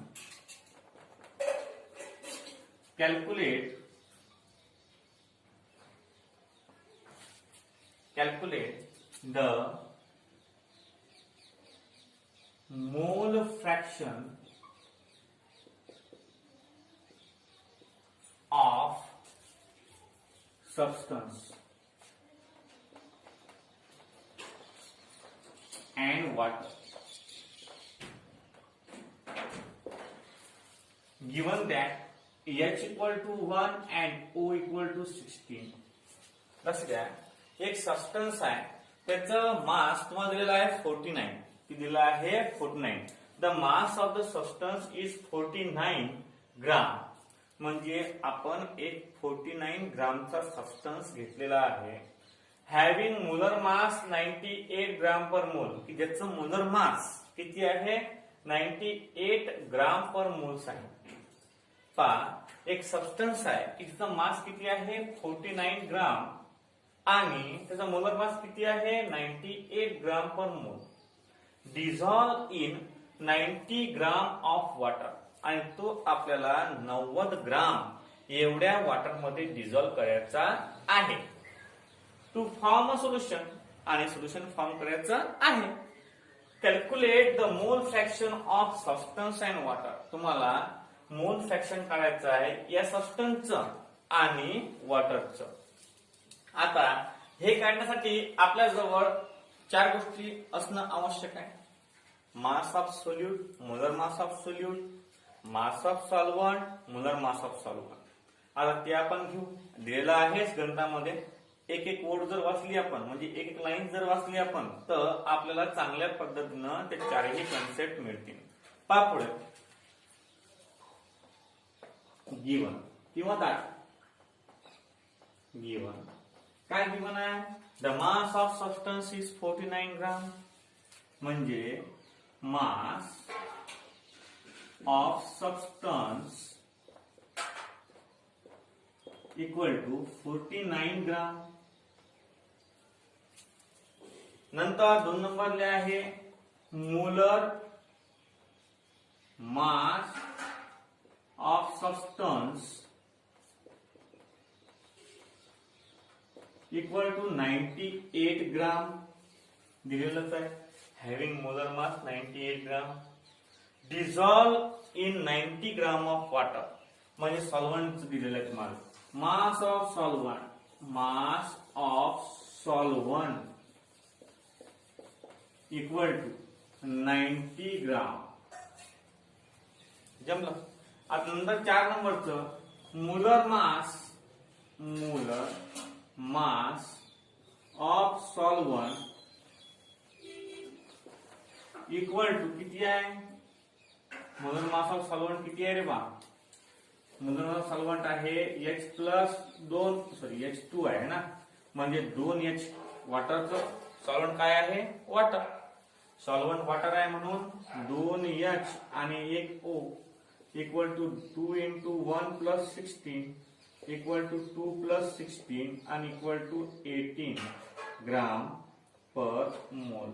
S1: calculate the mole fraction of substance and water given that H equal to 1 and O equal to 16. लक्ष द्या, एक सबस्टन्स आहे, त्याचं मास तुम्हाला दिलेला आहे 49. ती दिला आहे 49. The mass of the substance is 49 gram. म्हणजे आपण एक 49 ग्रामचा सबस्टन्स घेतलेला आहे. Having molar mass 98 gram per मोल, की ज्याचं मोलर मास किती आहे? 98 ग्राम पर मोल्स आहे. पहा, एक सबस्टन्स आहे की त्याचा मास किती आहे? 49 ग्राम आणि त्याचा मोलर मास किती आहे? 98 ग्राम पर मोल. Dissolve in 90 gram of water, आणि तो आपल्याला 90 ग्राम एवढ्या वॉटर मध्ये डिझॉल्व करायचा आहे. टू फॉर्म अ सोल्युशन, आणि सोल्युशन फॉर्म करायचं आहे. Calculate the mole fraction of substance and water. तुम्हाला मोल फ्रॅक्शन काढायचं आहे या सबस्टन्सचं आणि वॉटरचं. आता हे काढण्यासाठी आपल्या जवळ 4 गोष्टी असणं आवश्यक आहे. Mass of solute, molar mass of solute, mass of solvent, molar mass of solvent. आता ते आपण घेऊ, दिलेलं आहेच गणितामध्ये. एक एक ओळ जर वाचली आपण, म्हणजे एक एक लाईन जर वाचली आपण, तर आपल्याला चांगल्या पद्धतीनं ते 4ही कन्सेप्ट मिळतील. पहा पुढे, गिवन किंवा दाट. गिवन काय गिवन आहे? The mass of substance is 49 gram. म्हणजे mass of substance equal to 49 gram. नंतर 2 नंबरले आहे molar mass of substance equal to 98 gram दिलेलंच आहे. Having molar mass 98 gram dissolve in 90 gram of water. म्हणजे सॉल्व्हंट दिलेलं आहे तुम्हाला. Mass of solvent equal to 90 gram. जमलं. आता नंतर 4 नंबरचं molar mass of solvent equal to किती आहे. मोलर मास ऑफ सॉल्व्हंट किती आहे रे बा. मोलर मास ऑफ सॉल्व्हंट आहे H2 आहे ना. म्हणजे 2H वॉटरचं सॉल्व्हंट काय आहे. वॉटर. सॉल्व्हंट वॉटर आहे म्हणून 2H आणि 1 O equal to 2 into 1 plus 16 equal to 2 plus 16 आणि इक्वल टू 18 ग्राम पर मोल.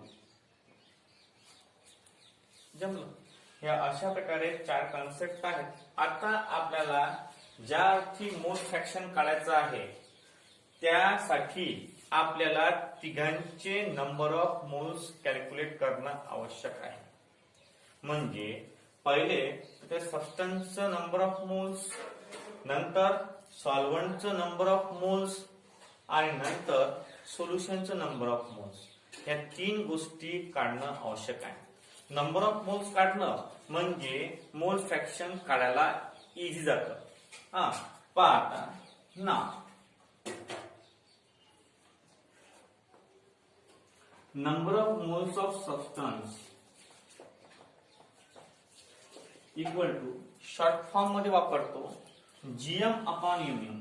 S1: जमलं. या अशा प्रकारे 4 कन्सेप्ट आहेत. आता आपल्याला ज्या अर्थी मोल फ्रॅक्शन काढायचं आहे त्यासाठी आपल्याला तिघांचे नंबर ऑफ मोल्स कॅल्क्युलेट करणं आवश्यक आहे. म्हणजे पहिले ते सबस्टन्सचं नंबर ऑफ मोल्स, नंतर सॉल्व्हंटचं नंबर ऑफ मोल्स आणि नंतर सोल्युशनचं नंबर ऑफ मोल्स. या 3 गोष्टी काढणं आवश्यक आहे. नंबर ऑफ मोल्स काढणं म्हणजे मोल फ्रॅक्शन काढायला इझी जातं. पहा आता ना. Number of moles of substance equal to short form मध्ये वापरतो GM/mm.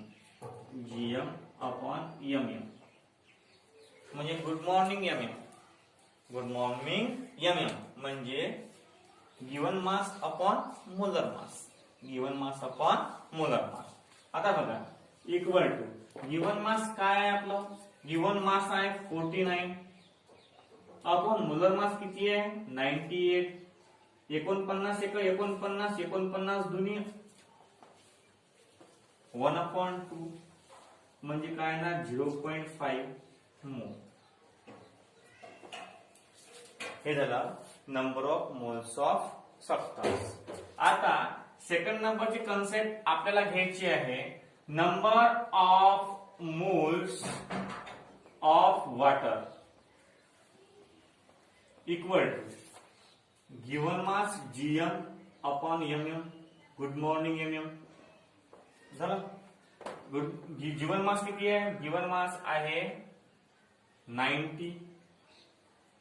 S1: म्हणजे good morning MM. Good morning MM म्हणजे given mass upon molar mass. आता बघा इक्वल टू गिवन मास काय आहे आपलं. गिवन मास आहे 49 अपॉन मोलर मास किती आहे 98. 49 दुनी 1/2 म्हणजे काय ना 0.5 मोल. हे झालं number of moles of substance. आता सेकंड नंबरची कन्सेप्ट आपल्याला घ्यायची आहे number of moles of water equal to given mass GM/mm. Good morning MM. झालं. गिवन मास किती आहे. गिवन मास आहे 90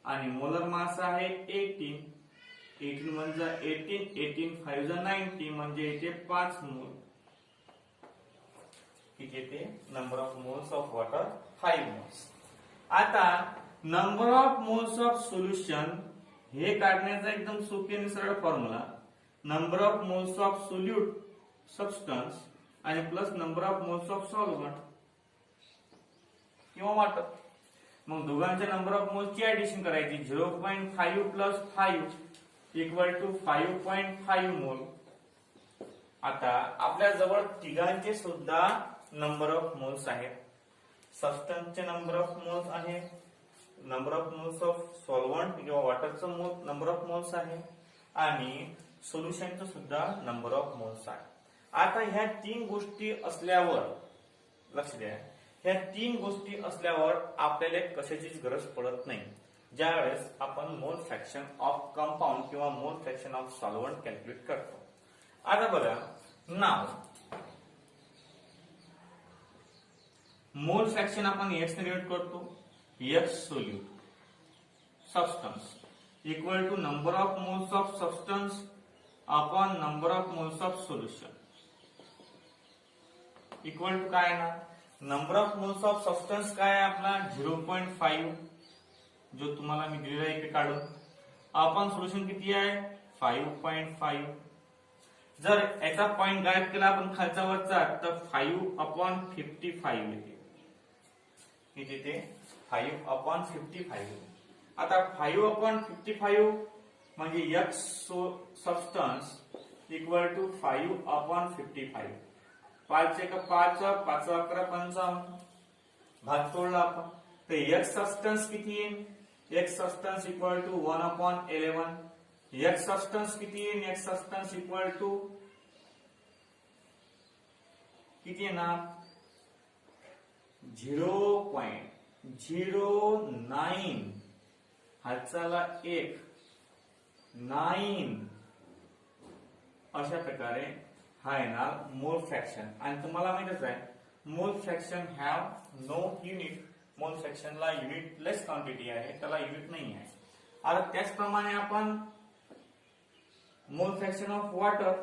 S1: आणि मोलर मास आहे 18. 18 म्हणजे 18 5 90 म्हणजे इथे 5 मोल. किती येते number of moles of water 5 moles. आता number of moles of solution हे काढण्याचा एकदम सोपी आणि सरळ formula. Number of moles of solute substance आणि plus number of moles of solvent किंवा वॉटर. मग दोघांच्या नंबर ऑफ मोल्सची ऍडिशन करायची. 0.5 प्लस 5 इक्वल टू 5.5 मोल. आता आपल्या जवळ तिघांचे सुद्धा नंबर ऑफ मोल्स आहेत. सबस्टन्सचे नंबर ऑफ मोल्स आहे, number of moles of solvent किंवा वॉटरचं नंबर ऑफ मोल्स आहे आणि सोल्युशनचं सुद्धा नंबर ऑफ मोल्स आहे. आता ह्या 3 गोष्टी असल्यावर लक्ष द्या. ह्या 3 गोष्टी असल्यावर आपल्याला कशाचीच गरज पडत नाही ज्यावेळेस आपण मोल फ्रॅक्शन ऑफ कंपाऊंड किंवा mole fraction of solvent calculate करतो. आता बघा नाव मोल फ्रॅक्शन आपण X ने डिनोट करतो. X solute substance equal to number of moles of substance upon number of moles of solution equal to काय ना number of moles of substance काय आहे आपला 0.5 जो तुम्हाला मी दिलेला इथे काढून. अपॉन सोल्युशन किती आहे 5.5. जर याचा पॉइंट गायब केला आपण खालचा वरचा तर 5/55 येते. किती ते 5/55. आता 5/55 म्हणजे X सबस्टन्स इक्वल टू 5/55. 5 × 5 5 × 11 55. भाग तोडला आपण तर X सबस्टन्स किती येईल? X substance equal to 1/11. X substance किती येईल? X सबस्टन्स इक्वल टू किती येणार? 0.09 हालचाला 1 9 अशा प्रकारे हा येणार मोल फ्रॅक्शन. आणि तुम्हाला माहितच आहे mole fraction have no unit. मोल फ्रॅक्शनला युनिटलेस क्वांटिटी आहे, त्याला युनिट नाही आहे. आता त्याचप्रमाणे आपण mole fraction of water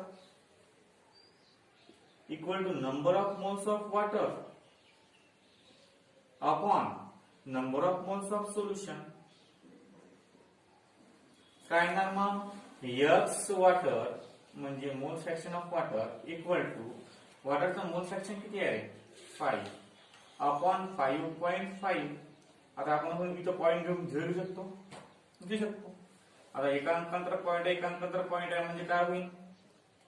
S1: equal to number of moles of water upon number of moles of solution. काय येणार मग? X वॉटर म्हणजे mole fraction of water equal to वॉटरचं मोल फ्रॅक्शन किती आहे? 5 अपॉन 5.5. आता आपण इथं पॉईंट घेऊन घेऊ शकतो. आता एकांतर पॉईंट आहे म्हणजे काय होईल?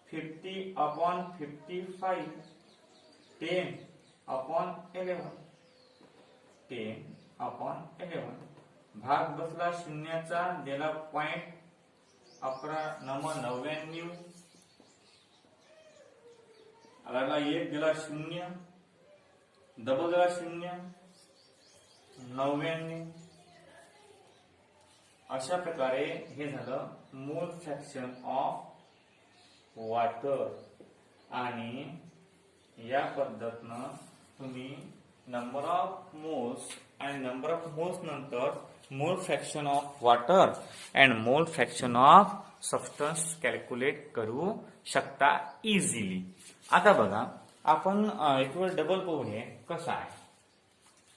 S1: 50/55 10/11 10/11. भाग बसला शून्याचा, दिला पॉइंट 11×9 आला 1 दिला 0 डबल दिला 0 99. अशा प्रकारे हे झालं मोल फ्रॅक्शन ऑफ वॉटर. आणि या पद्धतीनं तुम्ही नंबर ऑफ मोल्स आणि नंबर ऑफ मोल्स नंतर mole fraction of water and mole fraction of substance calculate करू शकता इझिली. आता बघा आपण एक वेळ डबल पाहूया कसं आहे.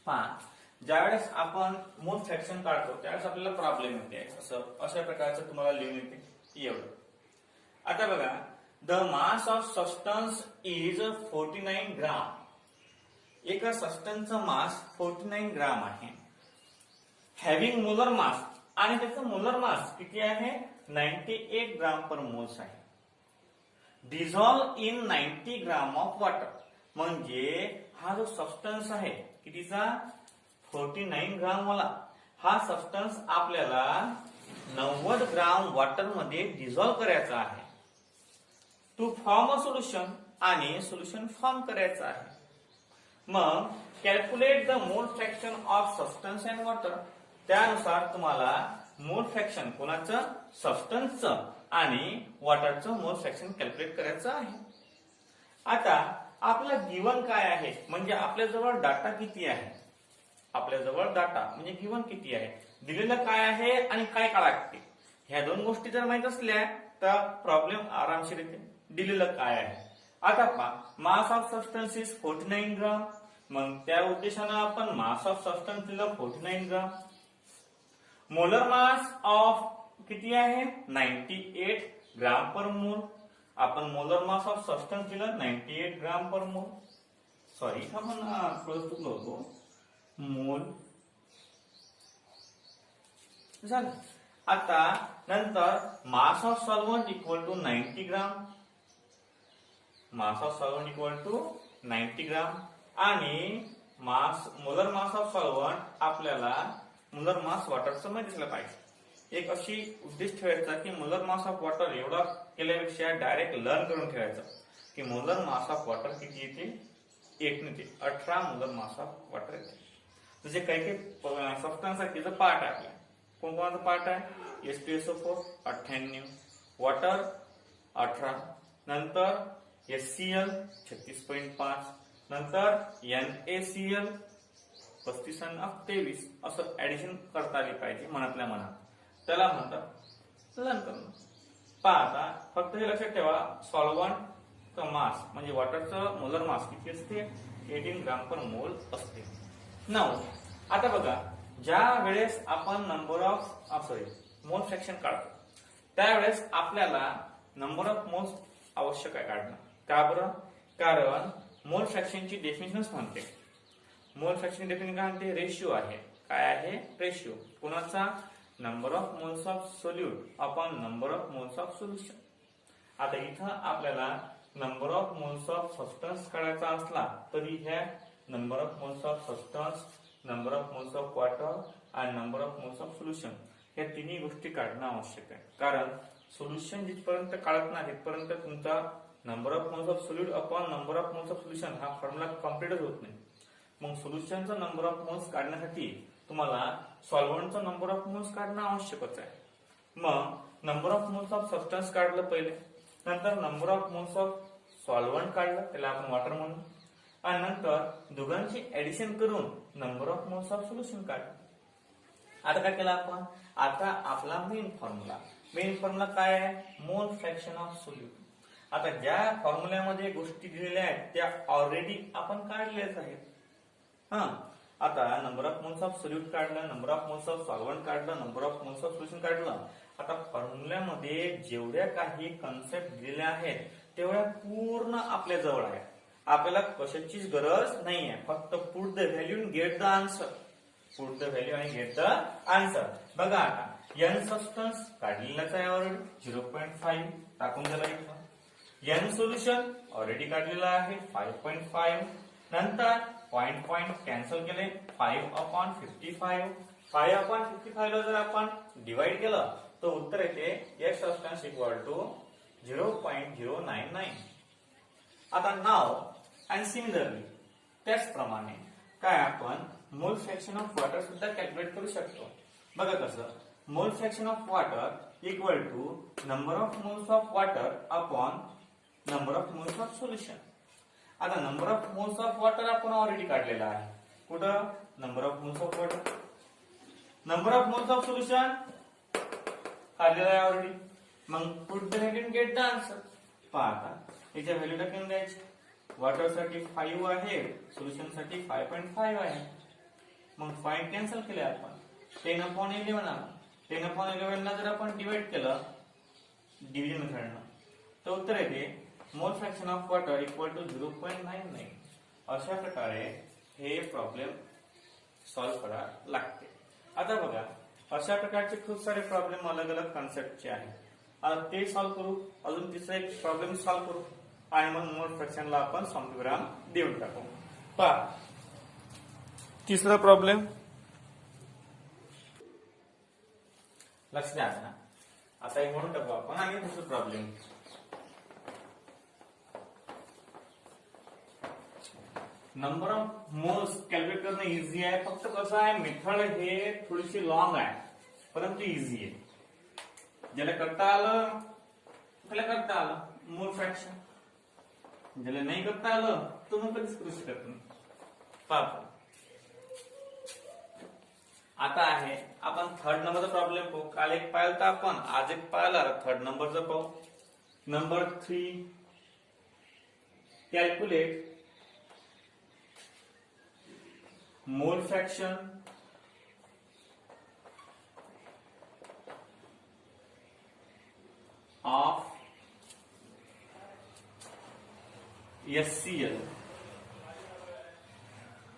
S1: पहा, ज्यावेळेस आपण मोल फ्रॅक्शन काढतो त्यावेळेस आपल्याला प्रॉब्लेम येते. अशा प्रकारचं तुम्हाला लिहून येते एवढं. आता बघा the mass of substance is 49 ग्राम. एका सबस्टन्सचा मास 49 ग्राम आहे. हॅव्हिंग मोलर मास आणि त्याचं मोलर मास किती आहे? 98 ग्राम पर मोल्स आहे. Dissolve in 90 gram of water. म्हणजे हा जो सबस्टन्स आहे कितीचा? 49 ग्राम वाला हा सबस्टन्स आपल्याला 90 ग्राम वॉटर मध्ये डिझॉल्व करायचा आहे. टू फॉर्म अ सोल्युशन आणि सोल्युशन फॉर्म करायचं आहे. मग calculate the mole fraction of substance and water. त्यानुसार तुम्हाला मोल फ्रॅक्शन कोणाचं? सबस्टन्सचं आणि वॉटरचं मोल फ्रॅक्शन कॅल्क्युलेट करायचं आहे. आता आपला गिवन काय आहे म्हणजे आपल्याजवळ डाटा किती आहे? आपल्याजवळ डाटा म्हणजे गिवन किती आहे, दिलेलं काय आहे आणि काय काढा लागते, ह्या दोन गोष्टी जर माहित असल्या तर प्रॉब्लेम आरामशीर येते. दिलेलं काय आहे आता पहा, मास ऑफ सबस्टन्स इज 49 ग्राम. मग त्या उद्देशानं आपण मास ऑफ सबस्टन्स दिलं 49 ग्राम. मोलर मास ऑफ किती आहे? 98 ग्राम पर मोल. आपण मोलर मास ऑफ सबस्टन्स दिलं 98 ग्राम पर मोल. सॉरी आपण थोडं चुकलो होतो, मोल झालं. आता नंतर mass of solvent equal to 90 gram. Mass of solvent equal to 90 gram आणि मोलर मास ऑफ सॉल्व्हंट आपल्याला मोलर मास वॉटरचं माहिती असलं पाहिजे. एक अशी उद्देश ठेवायचा की मोलर मास ऑफ वॉटर एवढा केल्यापेक्षा डायरेक्ट लर्न करून ठेवायचं की मोलर मास ऑफ वॉटर किती येते? 8 येते. 18 मोलर मास ऑफ वॉटर येते. म्हणजे काही सबस्टन्स आहे त्याचं पार्ट आहे आपल्या. कोणकोणाचं पार्ट आहे? H2SO4 98, वॉटर 18, नंतर HCl 36.5, नंतर NaCl 35 आणि 23 असं ऍडिशन करता आली पाहिजे मनातल्या मनात. त्याला म्हणतात लर्न करणं. पहा आता फक्त हे लक्षात ठेवा, सॉल्व्हंटचं मास म्हणजे वॉटरचं मोलर मास किती असते? 18 ग्राम पर मोल असते. नाव आता बघा, ज्या वेळेस आपण मोल फ्रॅक्शन काढतो त्यावेळेस आपल्याला नंबर ऑफ मोल्स आवश्यक आहे काढणं. का बरं? कारण मोल फ्रॅक्शनची डेफिनेशनच म्हणते. मोल फ्रॅक्शन डेफिनेशन काय म्हणते? रेशिओ आहे. काय आहे? रेशिओ. कोणाचा? Number of moles of solute upon number of moles of solution. आता इथं आपल्याला number of moles of substance काढायचा असला तरी ह्या number of moles of substance, number of moles of water आणि number of moles of solution या तिन्ही गोष्टी काढणं आवश्यक आहे. कारण सोल्युशन जिथपर्यंत काढत नाही तिथपर्यंत तुमचा number of moles of solute upon number of moles of solution हा फॉर्म्युला कम्प्लीटच होत नाही. मग सोल्युशनचा नंबर ऑफ मोल्स काढण्यासाठी तुम्हाला सॉल्व्हंटचा नंबर ऑफ मोल्स काढणं आवश्यकच आहे. मग number of moles of substance काढलं पहिले, नंतर number of moles of solvent काढलं, त्याला आपण वॉटर म्हणू, आणि नंतर दोघांची ऍडिशन करून number of moles of solution काढलं. आता काय केलं आपण, आता आपला मेन फॉर्म्युला काय आहे, मोल फ्रॅक्शन ऑफ सोल्यूट. आता ज्या फॉर्म्युल्यामध्ये गोष्टी दिलेल्या आहेत त्या ऑलरेडी आपण काढल्याच आहेत. आता number of moles of solute काढलं, number of moles of solvent काढलं, number of moles of solution काढलं. आता फॉर्म्युल्यामध्ये जेवढ्या काही कन्सेप्ट दिलेल्या आहेत तेवढ्या पूर्ण आपल्या जवळ आहे. आपल्याला कशाचीच गरज नाहीये, फक्त put the value and get the answer. Put the value आणि गेट द आन्सर. बघा आता n सबस्टन्स काढलेलाच आहे ऑलरेडी 0.5 टाकून दिला इथं. n सोल्युशन ऑलरेडी काढलेला आहे 5.5. नंतर पॉइंट कॅन्सल केले 5/55. 5/55 ला जर आपण डिवाइड केलं तर उत्तर येते x सबस्टन्स इक्वल टू 0.099. आता नाव अँड सिमिलरली त्याचप्रमाणे काय आपण मोल फ्रॅक्शन ऑफ वॉटर सुद्धा कॅल्क्युलेट करू शकतो. बघा कसं, mole fraction of water equal to number of moles of water upon number of moles of solution. आता number of moles of water आपण ऑलरेडी काढलेला आहे. कुठं, number of moles of water. Number of moles of solution काढलेला आहे ऑलरेडी. मग put the value and get the answer. पहा आता याच्या व्हॅल्यू टाकून द्यायची. वॉटर साठी 5 आहे, सोल्युशन साठी 5.5 आहे. मग 5 कॅन्सल केले आपण, 10/11 आला. 10/11 ला जर आपण डिवाइड केलं डिव्हिजन मेथडनं तर उत्तर येते mole fraction of water equal to 0.99. अशा प्रकारे हे प्रॉब्लेम सॉल्व्ह करावे लागते. आता बघा अशा प्रकारचे खूप सारे प्रॉब्लेम अलग अलग कॉन्सेप्टचे आहेत. आता ते सॉल्व्ह करू, अजून तिसरा एक प्रॉब्लेम सॉल्व्ह करू आणि मग मोल फ्रॅक्शनला आपण सॉल्व्हग्राम देऊन टाकू. पहा तिसरा प्रॉब्लेम लक्ष द्या ना. आता एक म्हणून टाकू आपण आणि दुसरा problem. Number of moles calculate करणं इझी आहे. फक्त कसं आहे, मेथड हे थोडीशी लॉंग आहे परंतु इझी आहे. ज्याला करता आलं त्याला करता आलं मोल फ्रॅक्शन, ज्याला नाही करता आलं तो मग कधीच करू शकत नाही. पाहतो आता आहे आपण थर्ड नंबरचा प्रॉब्लेम पाहू. काल एक पाहिलं तर आपण, आज एक पाहिला, थर्ड नंबरचा पाहू. नंबर 3, कॅल्क्युलेट मोल fraction of HCl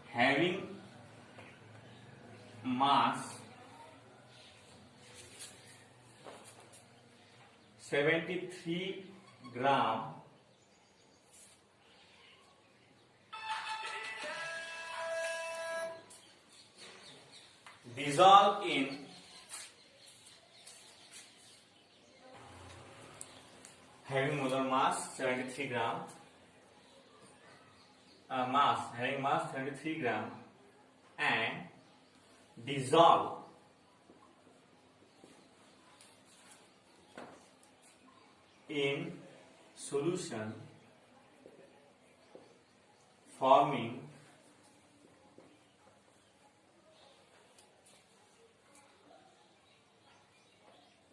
S1: having mass 73 gram dissolve in having molar mass 73 gram having mass 73 gram and dissolve in solution forming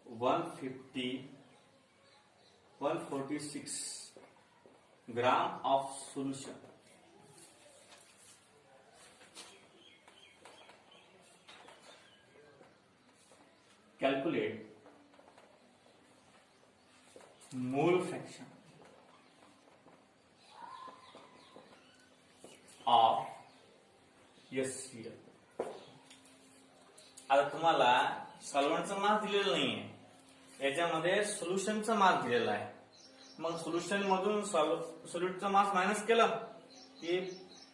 S1: 146 gram of solution. Calculate mole fraction of HCl. आता तुम्हाला
S2: सॉल्व्हंटचं मास दिलेलं नाहीये, याच्यामध्ये सोल्युशनचं मास दिलेलं आहे. मग सोल्युशन मधून सोल्यूटचं मास मायनस केलं की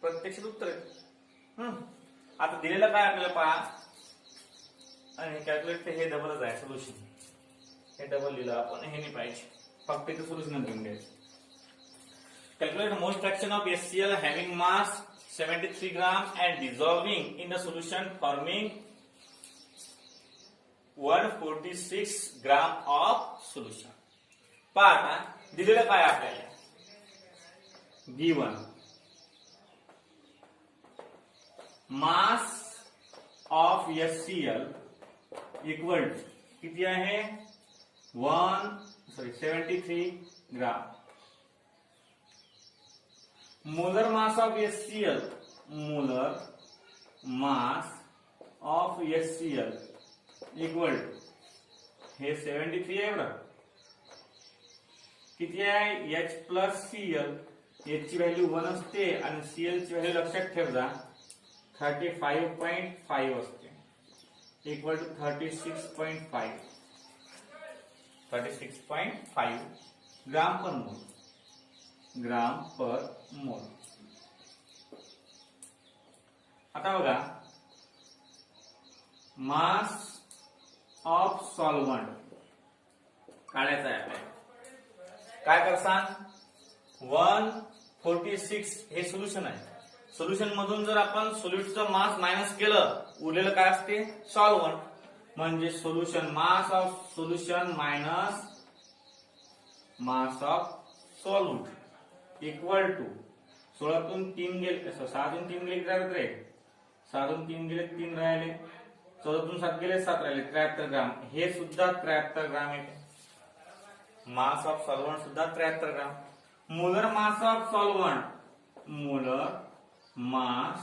S2: प्रत्यक्षात उत्तर आहे. आता दिलेलं काय आपल्याला पहा, आणि कॅल्क्युलेट हे डबलच आहे सोल्युशन, हे डबल लिहिलं आपण, हे नाही पाहिजे, फक्त इथे सोल्युशन घेऊन घ्यायचं. Calculate mole fraction of HCl having mass 73 gram and dissolving in the solution forming 146 gram of solution. पहा दिलेलं काय आपल्याला, given mass of HCl equal to किती आहे 73 gram. Molar mass of HCl, molar mass of HCl equal to हे 73 आहे बरं, किती आहे H प्लस Cl. H ची व्हॅल्यू 1 असते आणि Cl ची व्हॅल्यू लक्षात ठेव जा 35.5 असते, इक्वल टू 36.5 ग्राम पर मोल, ग्राम पर मोल. आता बघा मास ऑफ सॉल्व्हंट काढायचा आहे आपल्याला. काय करसान 146 हे सोल्युशन आहे. सोल्युशन मधून जर आपण सोल्यूटचं मास मायनस केलं, उरलेलं काय असते सॉल्व्हंट. म्हणजे solution mass of solution minus mass of solvent equal to 16तून 3 गेले, 6तून 3 गेले 6तून 3 गेले 3 राहिले, 14तून 7 गेले 7 राहिले, 73 ग्राम. हे सुद्धा 73 ग्राम येते. मास ऑफ सॉल्व्हंट सुद्धा 73 gram. Molar mass of solvent, molar mass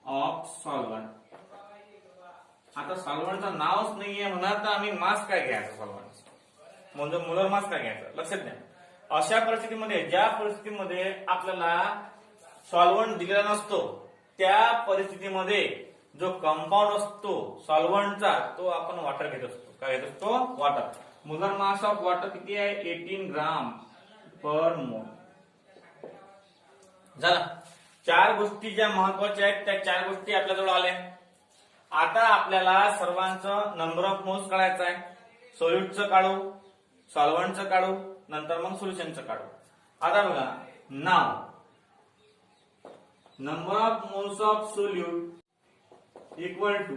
S2: of solvent. आता सॉल्व्हंटचं नावच नाहीये म्हणा तर आम्ही मास काय घ्यायचं, सॉल्व्हंट म्हणजे मोलर मास काय घ्यायचं लक्षात घ्या. अशा परिस्थितीमध्ये, ज्या परिस्थितीमध्ये आपल्याला सॉल्व्हंट दिलेला नसतो, त्या परिस्थितीमध्ये जो कंपाऊंड असतो सॉल्व्हंटचा तो आपण वॉटर घेत असतो. काय घेत असतो water. Molar mass of water किती आहे 18 ग्राम पर मोल. झालं. 4 गोष्टी ज्या महत्वाच्या आहेत त्या 4 गोष्टी आपल्याजवळ आल्या. आता आपल्याला सर्वांचं नंबर ऑफ मोल्स काढायचं आहे. सोल्यूटचं काढू, सॉल्व्हंटचं काढू, नंतर मग सोल्युशनचं काढू. आता बघा नाव number of moles of solute equal to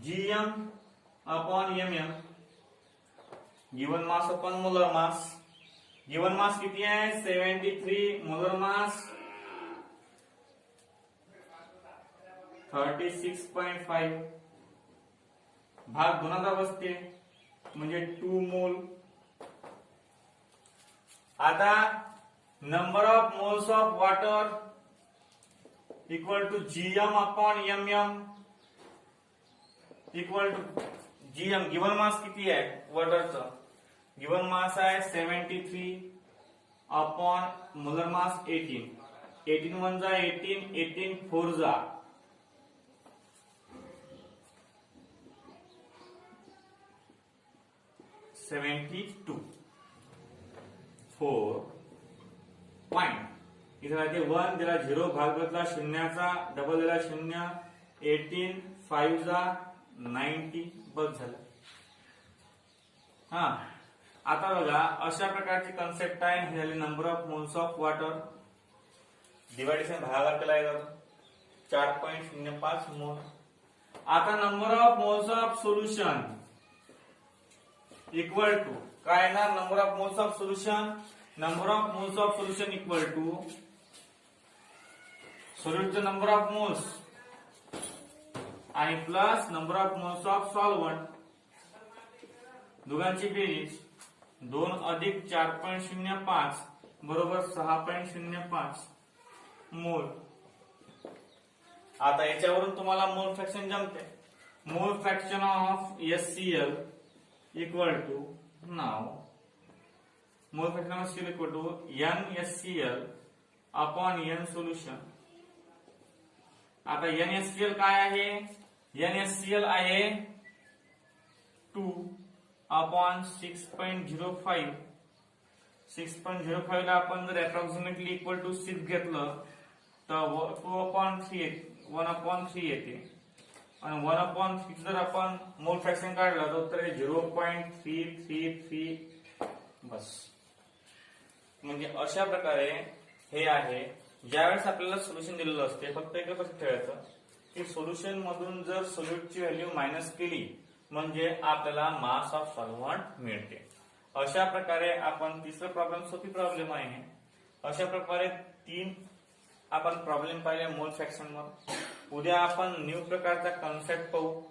S2: GM upon MM, given mass upon molar mass. Given mass किती आहे 73, मोलर मास 36.5, भाग 2 बसते म्हणजे 2 मोल. आता number of moles of water equal to GM upon MM equal to GM, given mass किती आहे वॉटरचं, गिवन मास आहे 73 अपॉन मोलर मास 18. 18 1 जा 18, 18 4 जा 72, 4 पॉइंट. इथे राहते 1 दिला 0, भाग बदला शून्याचा, डबल दिला 0, 18 5 जा 90, बस झालं. हा आता बघा अशा प्रकारची कन्सेप्ट आहे. ही झाली number of moles of water. Division भागाकार केला जातो 4.05 मोल. आता number of moles of solution equal to काय येणार, number of moles of solution, number of moles of solution equal to सोल्यूटचं नंबर ऑफ मोल्स आणि plus number of moles of solvent, दोघांची बेरीज 2 अधिक 4.05 बरोबर 6.05 मोल. आता याच्यावरून तुम्हाला मोल फ्रॅक्शन जमते. Mole fraction of HCl equal to नाव mole fraction of HCl equal to NaCl upon N solution. आता NaCl काय आहे, NaCl आहे 2/6.05. 6.05 ला आपण जर अप्रॉक्सिमेटली इक्वल टू 6 घेतलं तर 1/3 येते आणि 1/3 जर आपण मोल फ्रॅक्शन काढलं तर उत्तर आहे 0.333 बस. म्हणजे अशा प्रकारे हे आहे. ज्यावेळेस आपल्याला सोल्युशन दिलेलं असते फक्त एक लक्षात ठेवायचं की सोल्युशन मधून जर सोल्युटची व्हॅल्यू मायनस केली म्हणजे आपल्याला मास ऑफ सॉल्व्हंट मिळते. अशा प्रकारे आपण तिसरा प्रॉब्लेम सोपी प्रॉब्लेम आहे. अशा प्रकारे 3 आपण प्रॉब्लेम पाहिले मोल फ्रॅक्शन वर. उद्या आपण न्यू प्रकारचा कन्सेप्ट पाहू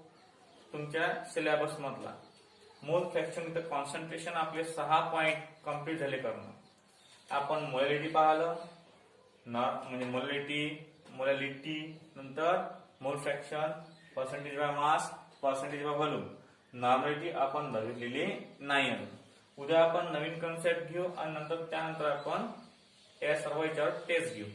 S2: तुमच्या सिलेबस मधला. मोल फ्रॅक्शन विथ कॉन्सन्ट्रेशन आपले 6 पॉइंट कंप्लीट झाले करणं. आपण मोलॅलिटी पाहिलं म्हणजे मोलॅलिटी नंतर mole fraction, percentage by mass, percentage by volume. Normality आपण बघितलेली नाही अजून. उद्या आपण नवीन कन्सेप्ट घेऊ आणि त्यानंतर आपण या सर्व याच्यावर टेस्ट घेऊ.